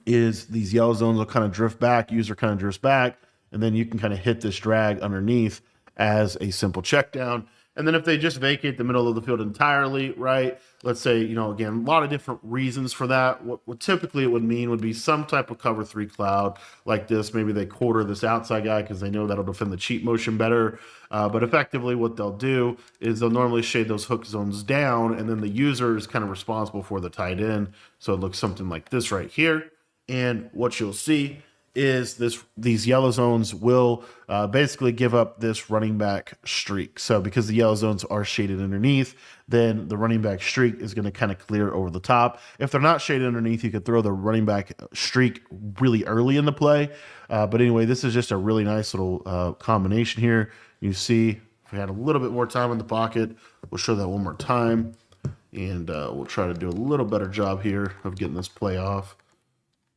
is these yellow zones will kind of drift back, user kind of drifts back, and then you can kind of hit this drag underneath as a simple check down. And then if they just vacate the middle of the field entirely, right? Let's say, again, a lot of different reasons for that. What typically it would mean would be some type of cover three cloud like this. Maybe they quarter this outside guy because they know that'll defend the cheat motion better. But effectively what they'll do is they'll normally shade those hook zones down, and then the user is kind of responsible for the tight end. So it looks something like this right here. And what you'll see is these yellow zones will basically give up this running back streak. So because the yellow zones are shaded underneath, then the running back streak is going to kind of clear over the top. If they're not shaded underneath, you could throw the running back streak really early in the play. But anyway, this is just a really nice little combination here. You see, if we had a little bit more time in the pocket, we'll show that one more time. And we'll try to do a little better job here of getting this play off.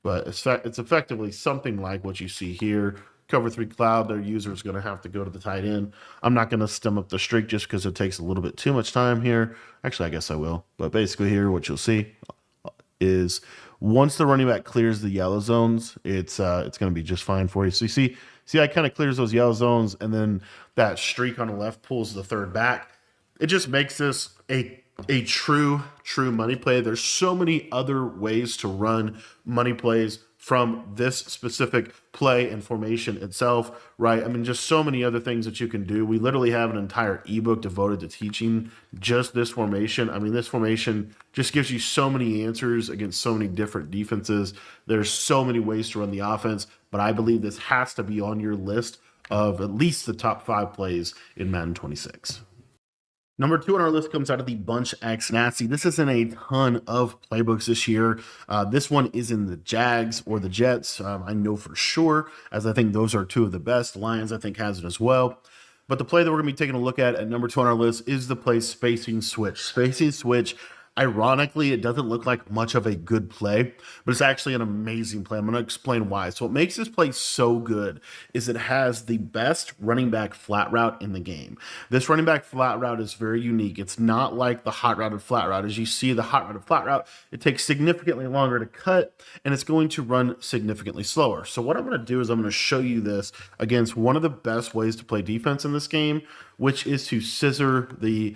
But it's effectively something like what you see here. Cover three cloud, their user is going to have to go to the tight end. I'm not going to stem up the streak just because it takes a little bit too much time here. Actually, I guess I will. But basically here, what you'll see is once the running back clears the yellow zones, it's going to be just fine for you. So you see I kind of clears those yellow zones, and then that streak on the left pulls the third back. It just makes this a true money play. There's so many other ways to run money plays from this specific play and formation itself, right? I mean, just so many other things that you can do. We literally have an entire ebook devoted to teaching just this formation. I mean, this formation just gives you so many answers against so many different defenses. There's so many ways to run the offense, but I believe this has to be on your list of at least the top 5 plays in Madden 26. Number 2 on our list comes out of the Bunch X Nazi. This is in a ton of playbooks this year. This one is in the Jags or the Jets. I know for sure, as I think those are 2 of the best. Lions, I think, has it as well. But the play that we're going to be taking a look at number 2 on our list is the play Spacing Switch. Spacing Switch, ironically, it doesn't look like much of a good play, but it's actually an amazing play. I'm going to explain why. So what makes this play so good is it has the best running back flat route in the game. This running back flat route is very unique. It's not like the hot routed flat route. As you see, the hot routed flat route, it takes significantly longer to cut, and it's going to run significantly slower. So what I'm going to do is I'm going to show you this against one of the best ways to play defense in this game, which is to scissor the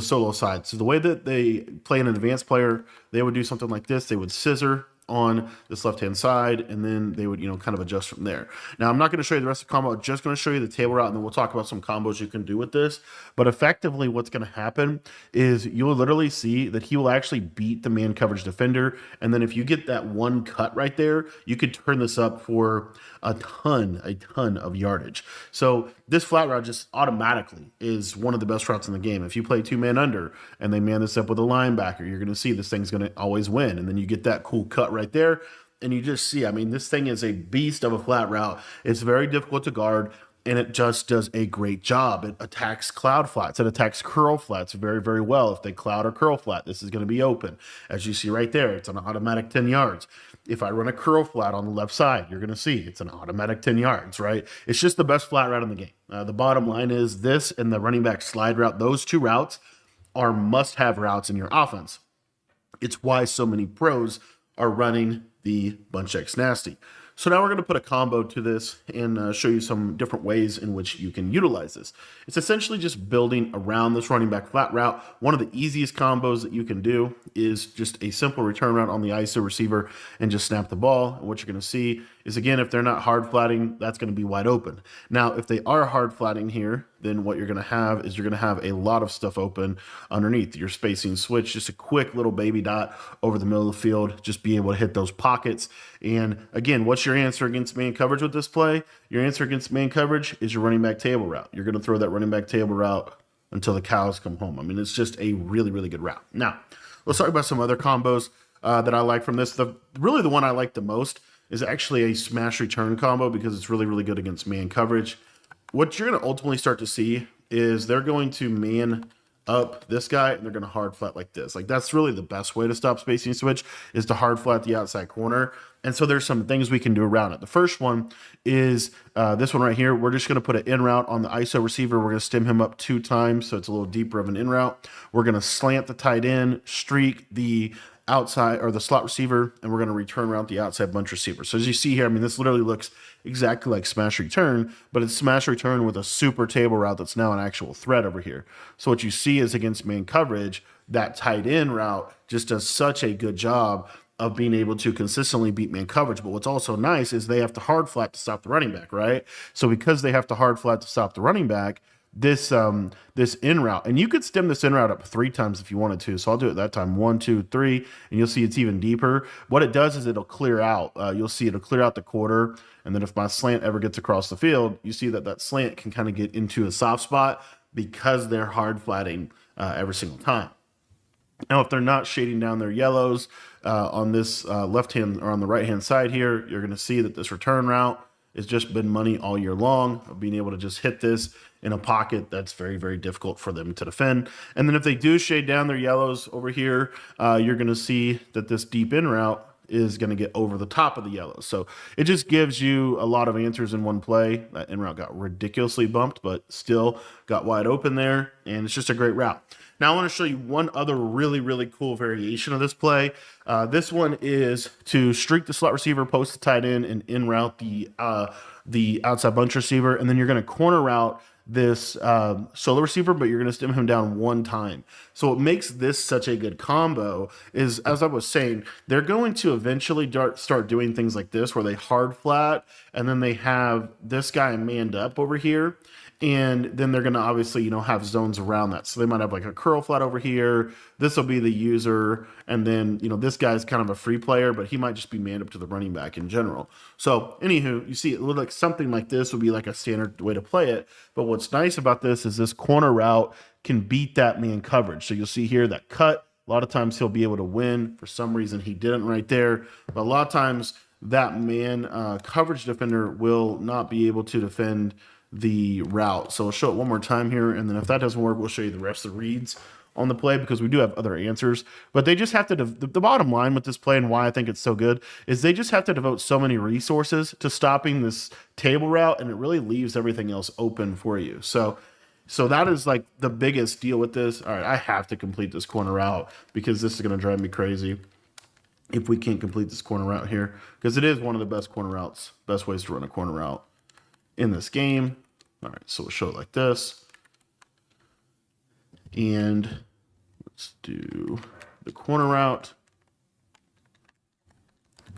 solo side. So the way that they play an advanced player, they would do something like this. They would scissor on this left-hand side, and then they would, kind of adjust from there. Now, I'm not going to show you the rest of the combo. I'm just going to show you the table route, and then we'll talk about some combos you can do with this. But effectively, what's going to happen is you'll literally see that he will actually beat the man coverage defender, and then if you get that one cut right there, you could turn this up for a ton of yardage. So this flat route just automatically is one of the best routes in the game. If you play 2-man under and they man this up with a linebacker, you're going to see this thing's going to always win. And then you get that cool cut right there. And you just see, I mean, this thing is a beast of a flat route. It's very difficult to guard, and it just does a great job. It attacks cloud flats. It attacks curl flats very well. If they cloud or curl flat, this is going to be open. As you see right there, it's an automatic 10 yards. If I run a curl flat on the left side, you're going to see it's an automatic 10 yards, right? It's just the best flat route in the game. The bottom line is this and the running back slide route, those two routes are must-have routes in your offense. It's why so many pros are running the Bunch X Nasty. So now we're going to put a combo to this and show you some different ways in which you can utilize this. It's essentially just building around this running back flat route. One of the easiest combos that you can do is just a simple return route on the ISO receiver and just snap the ball. And what you're going to see is, again, if they're not hard flatting, that's going to be wide open. Now, if they are hard flatting here, then what you're going to have is you're going to have a lot of stuff open underneath. Your spacing switch, just a quick little baby dot over the middle of the field, just be able to hit those pockets. And again, what's your answer against man coverage with this play? Your answer against man coverage is your running back table route. You're going to throw that running back table route until the cows come home. I mean, it's just a really good route. Now, let's talk about some other combos that I like from this. Really the one I like the most is actually a smash return combo because it's really good against man coverage. What you're going to ultimately start to see is they're going to man up this guy and they're going to hard flat like this. Like, that's really the best way to stop spacing switch, is to hard flat the outside corner. And so there's some things we can do around it. The first one is this one right here. We're just going to put an in route on the ISO receiver. We're going to stem him up 2 times, so it's a little deeper of an in route. We're going to slant the tight end, streak the outside or the slot receiver, and we're going to return around the outside bunch receiver. So as you see here, I mean, this literally looks exactly like smash return, but it's smash return with a super table route that's now an actual threat over here. So what you see is against man coverage, that tight end route just does such a good job of being able to consistently beat man coverage. But what's also nice is they have to hard flat to stop the running back, right? So because they have to hard flat to stop the running back, this in route, and you could stem this in route up 3 times if you wanted to. So I'll do it that time, 1, 2, 3, and you'll see it's even deeper. What it does is it'll clear out. You'll see it'll clear out the quarter, and then if my slant ever gets across the field, you see that slant can kind of get into a soft spot because they're hard flatting every single time. Now, if they're not shading down their yellows on this left hand or on the right hand side here, you're going to see that this return route has just been money all year long of being able to just hit this in a pocket that's very difficult for them to defend. And then if they do shade down their yellows over here, you're going to see that this deep in route is going to get over the top of the yellows. So it just gives you a lot of answers in one play. That in route got ridiculously bumped, but still got wide open there, and it's just a great route. Now I want to show you one other really cool variation of this play. This one is to streak the slot receiver, post the tight end, and in route the outside bunch receiver, and then you're going to corner route this solo receiver, but you're going to stem him down 1 time. So what makes this such a good combo is, as I was saying, they're going to eventually start doing things like this where they hard flat and then they have this guy manned up over here. And then they're going to obviously, have zones around that. So they might have like a curl flat over here. This will be the user. And then, this guy's kind of a free player, but he might just be manned up to the running back in general. So anywho, you see it look like something like this would be like a standard way to play it. But what's nice about this is this corner route can beat that man coverage. So you'll see here that cut. A lot of times he'll be able to win. For some reason, he didn't right there. But a lot of times that man coverage defender will not be able to defend the route. So I'll show it one more time here, and then if that doesn't work, we'll show you the rest of the reads on the play because we do have other answers. But they just have to, the bottom line with this play and why I think it's so good is they just have to devote so many resources to stopping this table route, and it really leaves everything else open for you. So that is like the biggest deal with this. All right, I have to complete this corner route because this is going to drive me crazy if we can't complete this corner route here, because it is one of the best corner routes, best ways to run a corner route in this game. All right, so we'll show it like this. And let's do the corner route.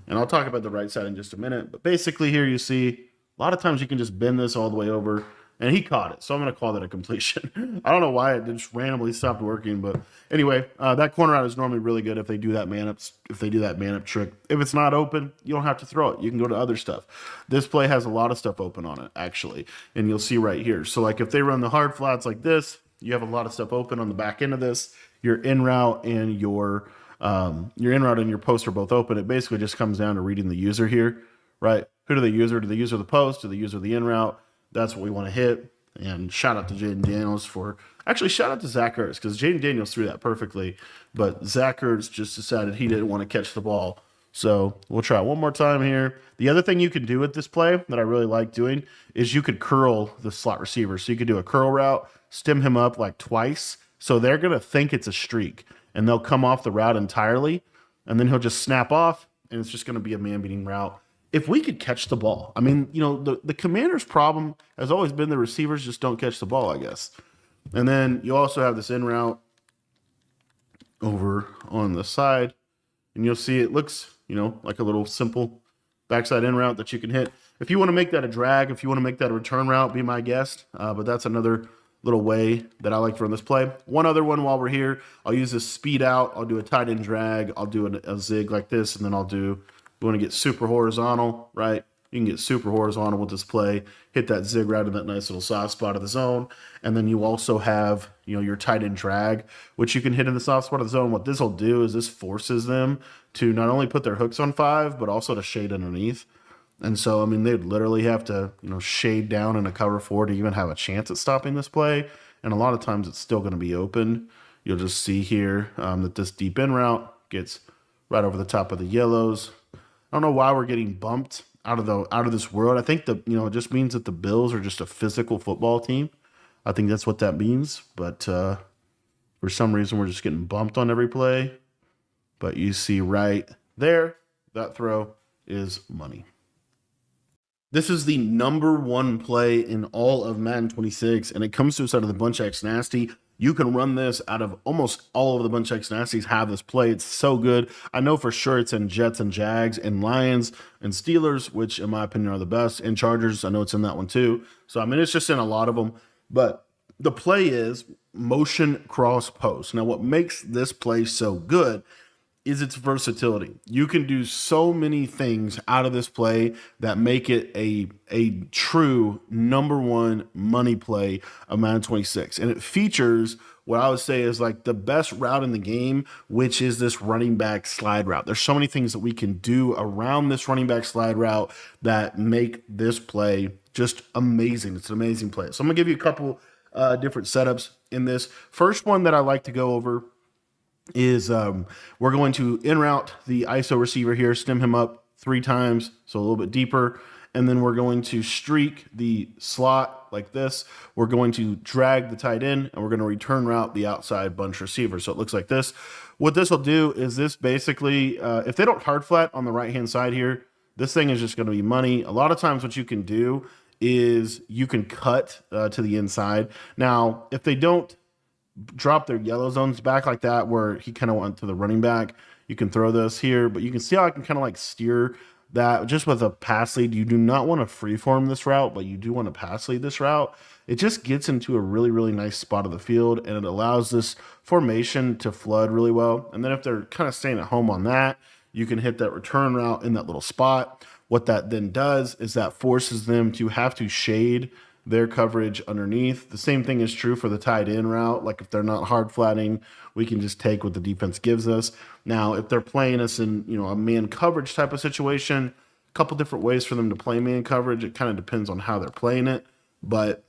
And I'll talk about the right side in just a minute. But basically here you see a lot of times you can just bend this all the way over. And he caught it, so I'm going to call that a completion. I don't know why it just randomly stopped working, but anyway, that corner out is normally really good if they do that man up. If they do that man up trick, if it's not open, you don't have to throw it. You can go to other stuff. This play has a lot of stuff open on it actually, and you'll see right here. So like if they run the hard flats like this, you have a lot of stuff open on the back end of this. Your in route and your in route and your post are both open. It basically just comes down to reading the user here, right? Who do they user? Do they user the post? Do they user the in route? That's what we want to hit. And shout out to Jaden Daniels for actually shout out to Zach Ertz because Jaden Daniels threw that perfectly, but Zach Ertz just decided he didn't want to catch the ball. So we'll try it one more time here. The other thing you can do with this play that I really like doing is you could curl the slot receiver. So you could do a curl route, stem him up like twice. So they're going to think it's a streak and they'll come off the route entirely. And then he'll just snap off and it's just going to be a man-beating route. If we could catch the ball, I mean, you know, the Commanders' problem has always been the receivers just don't catch the ball, I guess. And then you also have this in route over on the side, and you'll see it looks, you know, like a little simple backside in route that you can hit. If you want to make that a drag, if you want to make that a return route, be my guest. But that's another little way that I like to run this play. One other one while we're here, I'll use this speed out. I'll do a tight end drag. I'll do a zig like this, and then I'll do. You want to get super horizontal, right? You can get super horizontal with this play, hit that zig right in that nice little soft spot of the zone. And then you also have, you know, your tight end drag, which you can hit in the soft spot of the zone. What this will do is this forces them to not only put their hooks on 5, but also to shade underneath. And so, I mean, they'd literally have to, you know, shade down in a cover 4 to even have a chance at stopping this play. And a lot of times it's still going to be open. You'll just see here that this deep in route gets right over the top of the yellows. I don't know why we're getting bumped out of this world. I think it just means that the Bills are just a physical football team. I think that's what that means. But for some reason, we're just getting bumped on every play. But you see right there, that throw is money. This is the #1 play in all of Madden 26, and it comes to us out of the Bunch X Nasty. You can run this out of almost all of the Bunch X Nasties have this play. It's so good. I know for sure it's in Jets and Jags and Lions and Steelers, which in my opinion are the best, and Chargers. I know it's in that one too. So, I mean, it's just in a lot of them. But the play is motion cross post. Now, what makes this play so good is its versatility. You can do so many things out of this play that make it a true #1 money play of Madden 26. And it features what I would say is like the best route in the game, which is this running back slide route. There's so many things that we can do around this running back slide route that make this play just amazing. It's an amazing play. So I'm gonna give you a couple different setups in this. First one that I like to go over is we're going to in route the ISO receiver here, stem him up 3 times, so a little bit deeper, and then we're going to streak the slot like this. We're going to drag the tight end, and we're going to return route the outside bunch receiver. So it looks like this. What this will do is this basically, if they don't hard flat on the right-hand side here, this thing is just going to be money. A lot of times what you can do is you can cut to the inside. Now, if they don't drop their yellow zones back like that, where he kind of went to the running back, you can throw this here, but you can see how I can kind of like steer that just with a pass lead. You do not want to freeform this route, but you do want to pass lead this route. It just gets into a really, really nice spot of the field, and it allows this formation to flood really well. And then if they're kind of staying at home on that, you can hit that return route in that little spot. What that then does is that forces them to have to shade their coverage underneath. The same thing is true for the tight end route. Like if they're not hard flatting, we can just take what the defense gives us. Now, if they're playing us in, you know, a man coverage type of situation, a couple different ways for them to play man coverage. It kind of depends on how they're playing it. But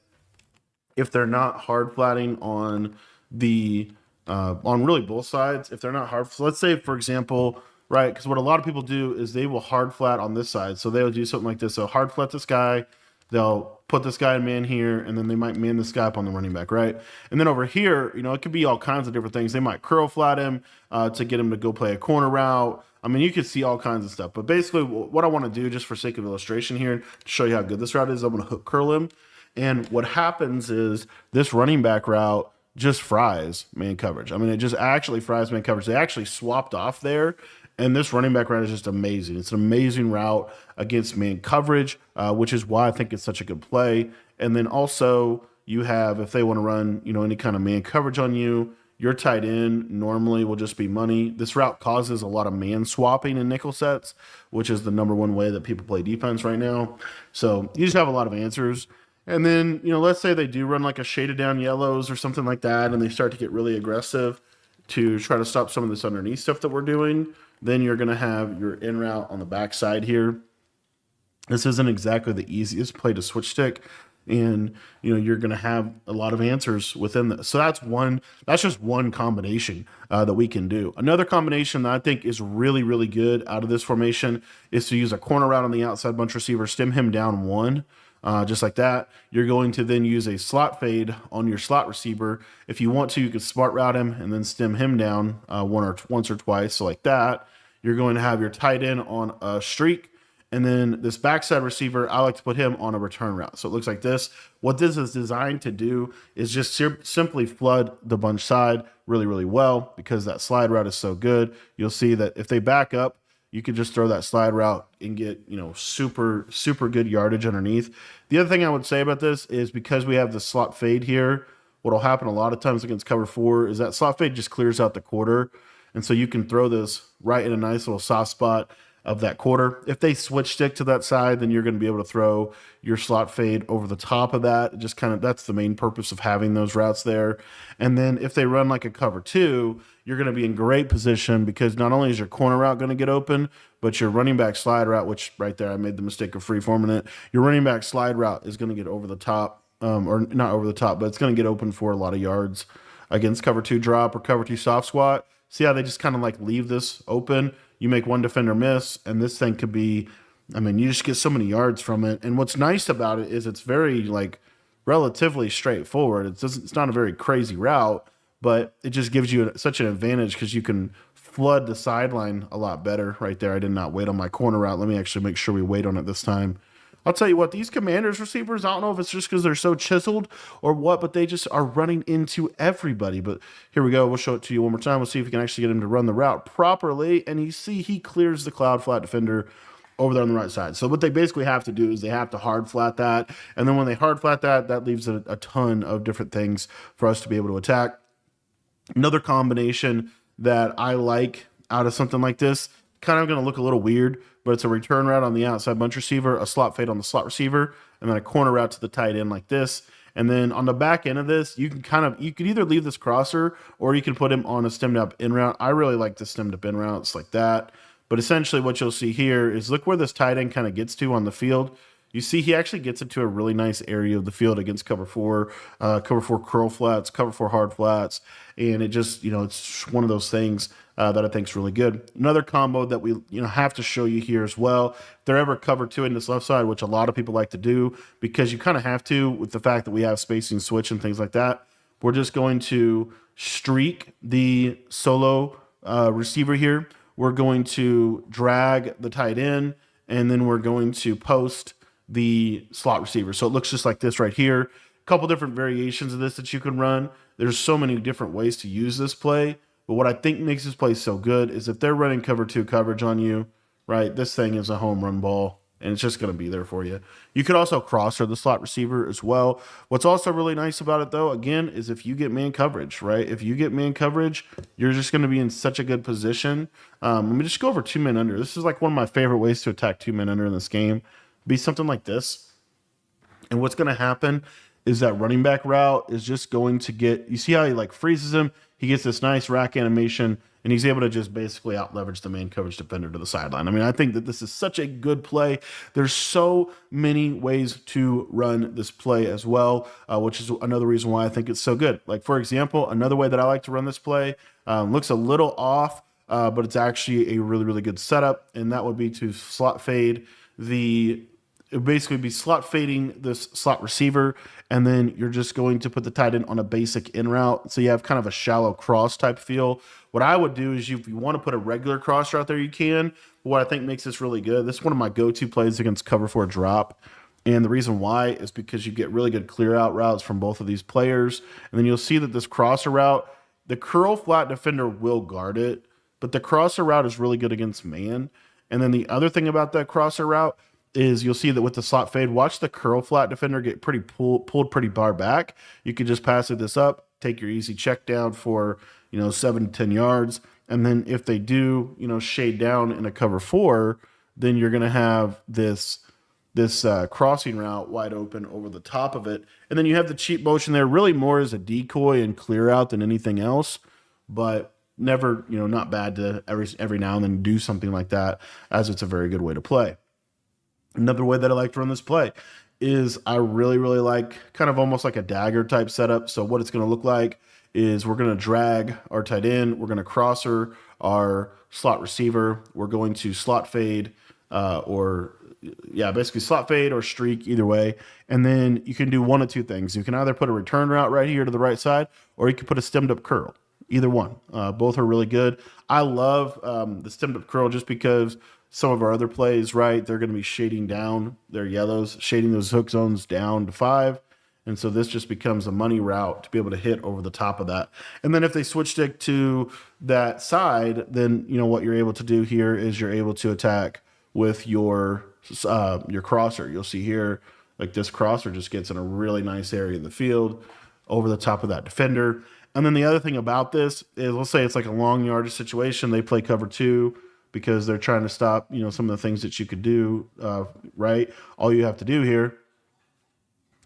if they're not hard flatting on the on really both sides, if they're not hard, so let's say for example, right, because what a lot of people do is they will hard flat on this side. So they'll do something like this. So hard flat this guy, they'll put this guy in man here, and then they might man this guy up on the running back, right? And then over here, you know, it could be all kinds of different things. They might curl flat him to get him to go play a corner route. I mean, you could see all kinds of stuff. But basically, what I want to do, just for sake of illustration here, to show you how good this route is, I'm going to hook curl him. And what happens is this running back route just fries man coverage. I mean, it just actually fries man coverage. They actually swapped off there, And this running back route is just amazing. It's an amazing route against man coverage, which is why I think it's such a good play. And then also you have, if they want to run, any kind of man coverage on you, your tight end normally will just be money. This route causes a lot of man swapping in nickel sets, which is the number one way that people play defense right now. So you just have a lot of answers. And then, let's say they do run like a shaded down yellows or something like that, and they start to get really aggressive to try to stop some of this underneath stuff that we're doing. Then you're going to have your in route on the backside here. This isn't exactly the easiest play to switch stick, and you're going to have a lot of answers within this. So that's just one combination that we can do. Another combination that I think is really, really good out of this formation is to use a corner route on the outside bunch receiver, stem him down one. Just like that. You're going to then use a slot fade on your slot receiver. If you want to, you can smart route him and then stem him down once or twice. So like that, you're going to have your tight end on a streak. And then this backside receiver, I like to put him on a return route. So it looks like this. What this is designed to do is just simply flood the bunch side really, really well, because that slide route is so good. You'll see that if they back up, you could just throw that slide route and get, super, super good yardage underneath. The other thing I would say about this is because we have the slot fade here, what'll happen a lot of times against cover 4 is that slot fade just clears out the quarter. And so you can throw this right in a nice little soft spot of that quarter. If they switch stick to that side, then you're going to be able to throw your slot fade over the top of that. Just that's the main purpose of having those routes there. And then if they run like a cover 2, you're going to be in great position, because not only is your corner route going to get open, but your running back slide route, which right there I made the mistake of free-forming it, your running back slide route is going to get over the top, or not over the top, but it's going to get open for a lot of yards against cover 2 drop or cover 2 soft squat. See how they just kind of like leave this open? You make one defender miss, and this thing could be, you just get so many yards from it. And what's nice about it is it's very relatively straightforward. It's not a very crazy route, but it just gives you such an advantage because you can flood the sideline a lot better right there. I did not wait on my corner route. Let me actually make sure we wait on it this time. I'll tell you what, these Commanders receivers, I don't know if it's just because they're so chiseled or what, but they just are running into everybody. But here we go. We'll show it to you one more time. We'll see if we can actually get him to run the route properly. And you see he clears the cloud flat defender over there on the right side. So what they basically have to do is they have to hard flat that. And then when they hard flat that, that leaves a ton of different things for us to be able to attack. Another combination that I like out of something like this, kind of going to look a little weird, but it's a return route on the outside bunch receiver, a slot fade on the slot receiver, and then a corner route to the tight end like this. And then on the back end of this, you could either leave this crosser or you can put him on a stemmed up in route. I really like the stemmed up in routes like that. But essentially what you'll see here is look where this tight end kind of gets to on the field. You see he actually gets into a really nice area of the field against cover 4 curl flats, cover 4 hard flats. And it just, it's one of those things that I think is really good. Another combo that we have to show you here as well. If they're ever cover 2 in this left side, which a lot of people like to do because you kind of have to with the fact that we have spacing switch and things like that. We're just going to streak the solo receiver here. We're going to drag the tight end, and then we're going to post the slot receiver. So it looks just like this right here. A couple different variations of this that you can run. There's so many different ways to use this play. But what I think makes this play so good is if they're running cover 2 coverage on you, right, this thing is a home run ball, and it's just going to be there for you. You could also crosser the slot receiver as well. What's also really nice about it, though, again, is if you get man coverage, right? If you get man coverage, you're just going to be in such a good position. Let me just go over 2 men under. This is like one of my favorite ways to attack 2 men under in this game. Be something like this. And what's going to happen is that running back route is just going to get, you see how he freezes him? He gets this nice rack animation, and he's able to just basically out leverage the man coverage defender to the sideline. I think that this is such a good play. There's so many ways to run this play as well, which is another reason why I think it's so good. For example, another way that I like to run this play looks a little off, but it's actually a really, really good setup, and that would be to slot fade it would basically be slot fading this slot receiver, and then you're just going to put the tight end on a basic in route. So you have kind of a shallow cross type feel. What I would do is if you want to put a regular cross out there, you can. But what I think makes this really good, this is one of my go-to plays against cover 4 drop. And the reason why is because you get really good clear out routes from both of these players. And then you'll see that this crosser route, the curl flat defender will guard it. but the crosser route is really good against man. And then the other thing about that crosser route is you'll see that with the slot fade, watch the curl flat defender get pretty pulled pretty far back. You can just pass it this up, take your easy check down for 7 to 10 yards, and then if they do shade down in a cover 4, then you're gonna have this crossing route wide open over the top of it, and then you have the cheap motion there, really more as a decoy and clear out than anything else, but never not bad to every now and then do something like that, as it's a very good way to play. Another way that I like to run this play is I really, really like kind of almost like a dagger type setup. So what it's going to look like is we're going to drag our tight end, we're going to crosser our slot receiver, we're going to slot fade basically slot fade or streak, either way. And then you can do one of two things. You can either put a return route right here to the right side, or you can put a stemmed up curl. Either one. Both are really good. I love the stemmed up curl just because some of our other plays, right, they're going to be shading down their yellows, shading those hook zones down to 5. And so this just becomes a money route to be able to hit over the top of that. And then if they switch stick to that side, then what you're able to do here is you're able to attack with your crosser. You'll see here, like this crosser just gets in a really nice area in the field over the top of that defender. And then the other thing about this is, let's say it's like a long yardage situation. They play cover 2 because they're trying to stop, some of the things that you could do, right? All you have to do here,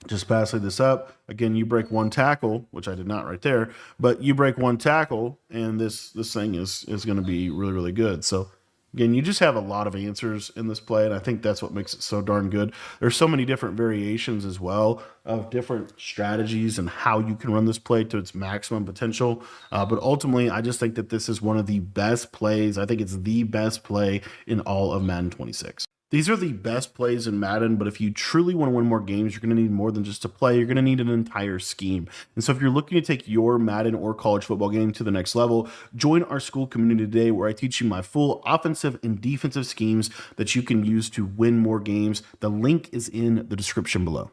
just pass this up. Again, you break one tackle, which I did not right there, but you break one tackle, and this thing is going to be really, really good. So again, you just have a lot of answers in this play, and I think that's what makes it so darn good. There's so many different variations as well of different strategies and how you can run this play to its maximum potential. But ultimately, I just think that this is one of the best plays. I think it's the best play in all of Madden 26. These are the best plays in Madden, but if you truly want to win more games, you're going to need more than just a play. You're going to need an entire scheme. And so if you're looking to take your Madden or college football game to the next level, join our school community today where I teach you my full offensive and defensive schemes that you can use to win more games. The link is in the description below.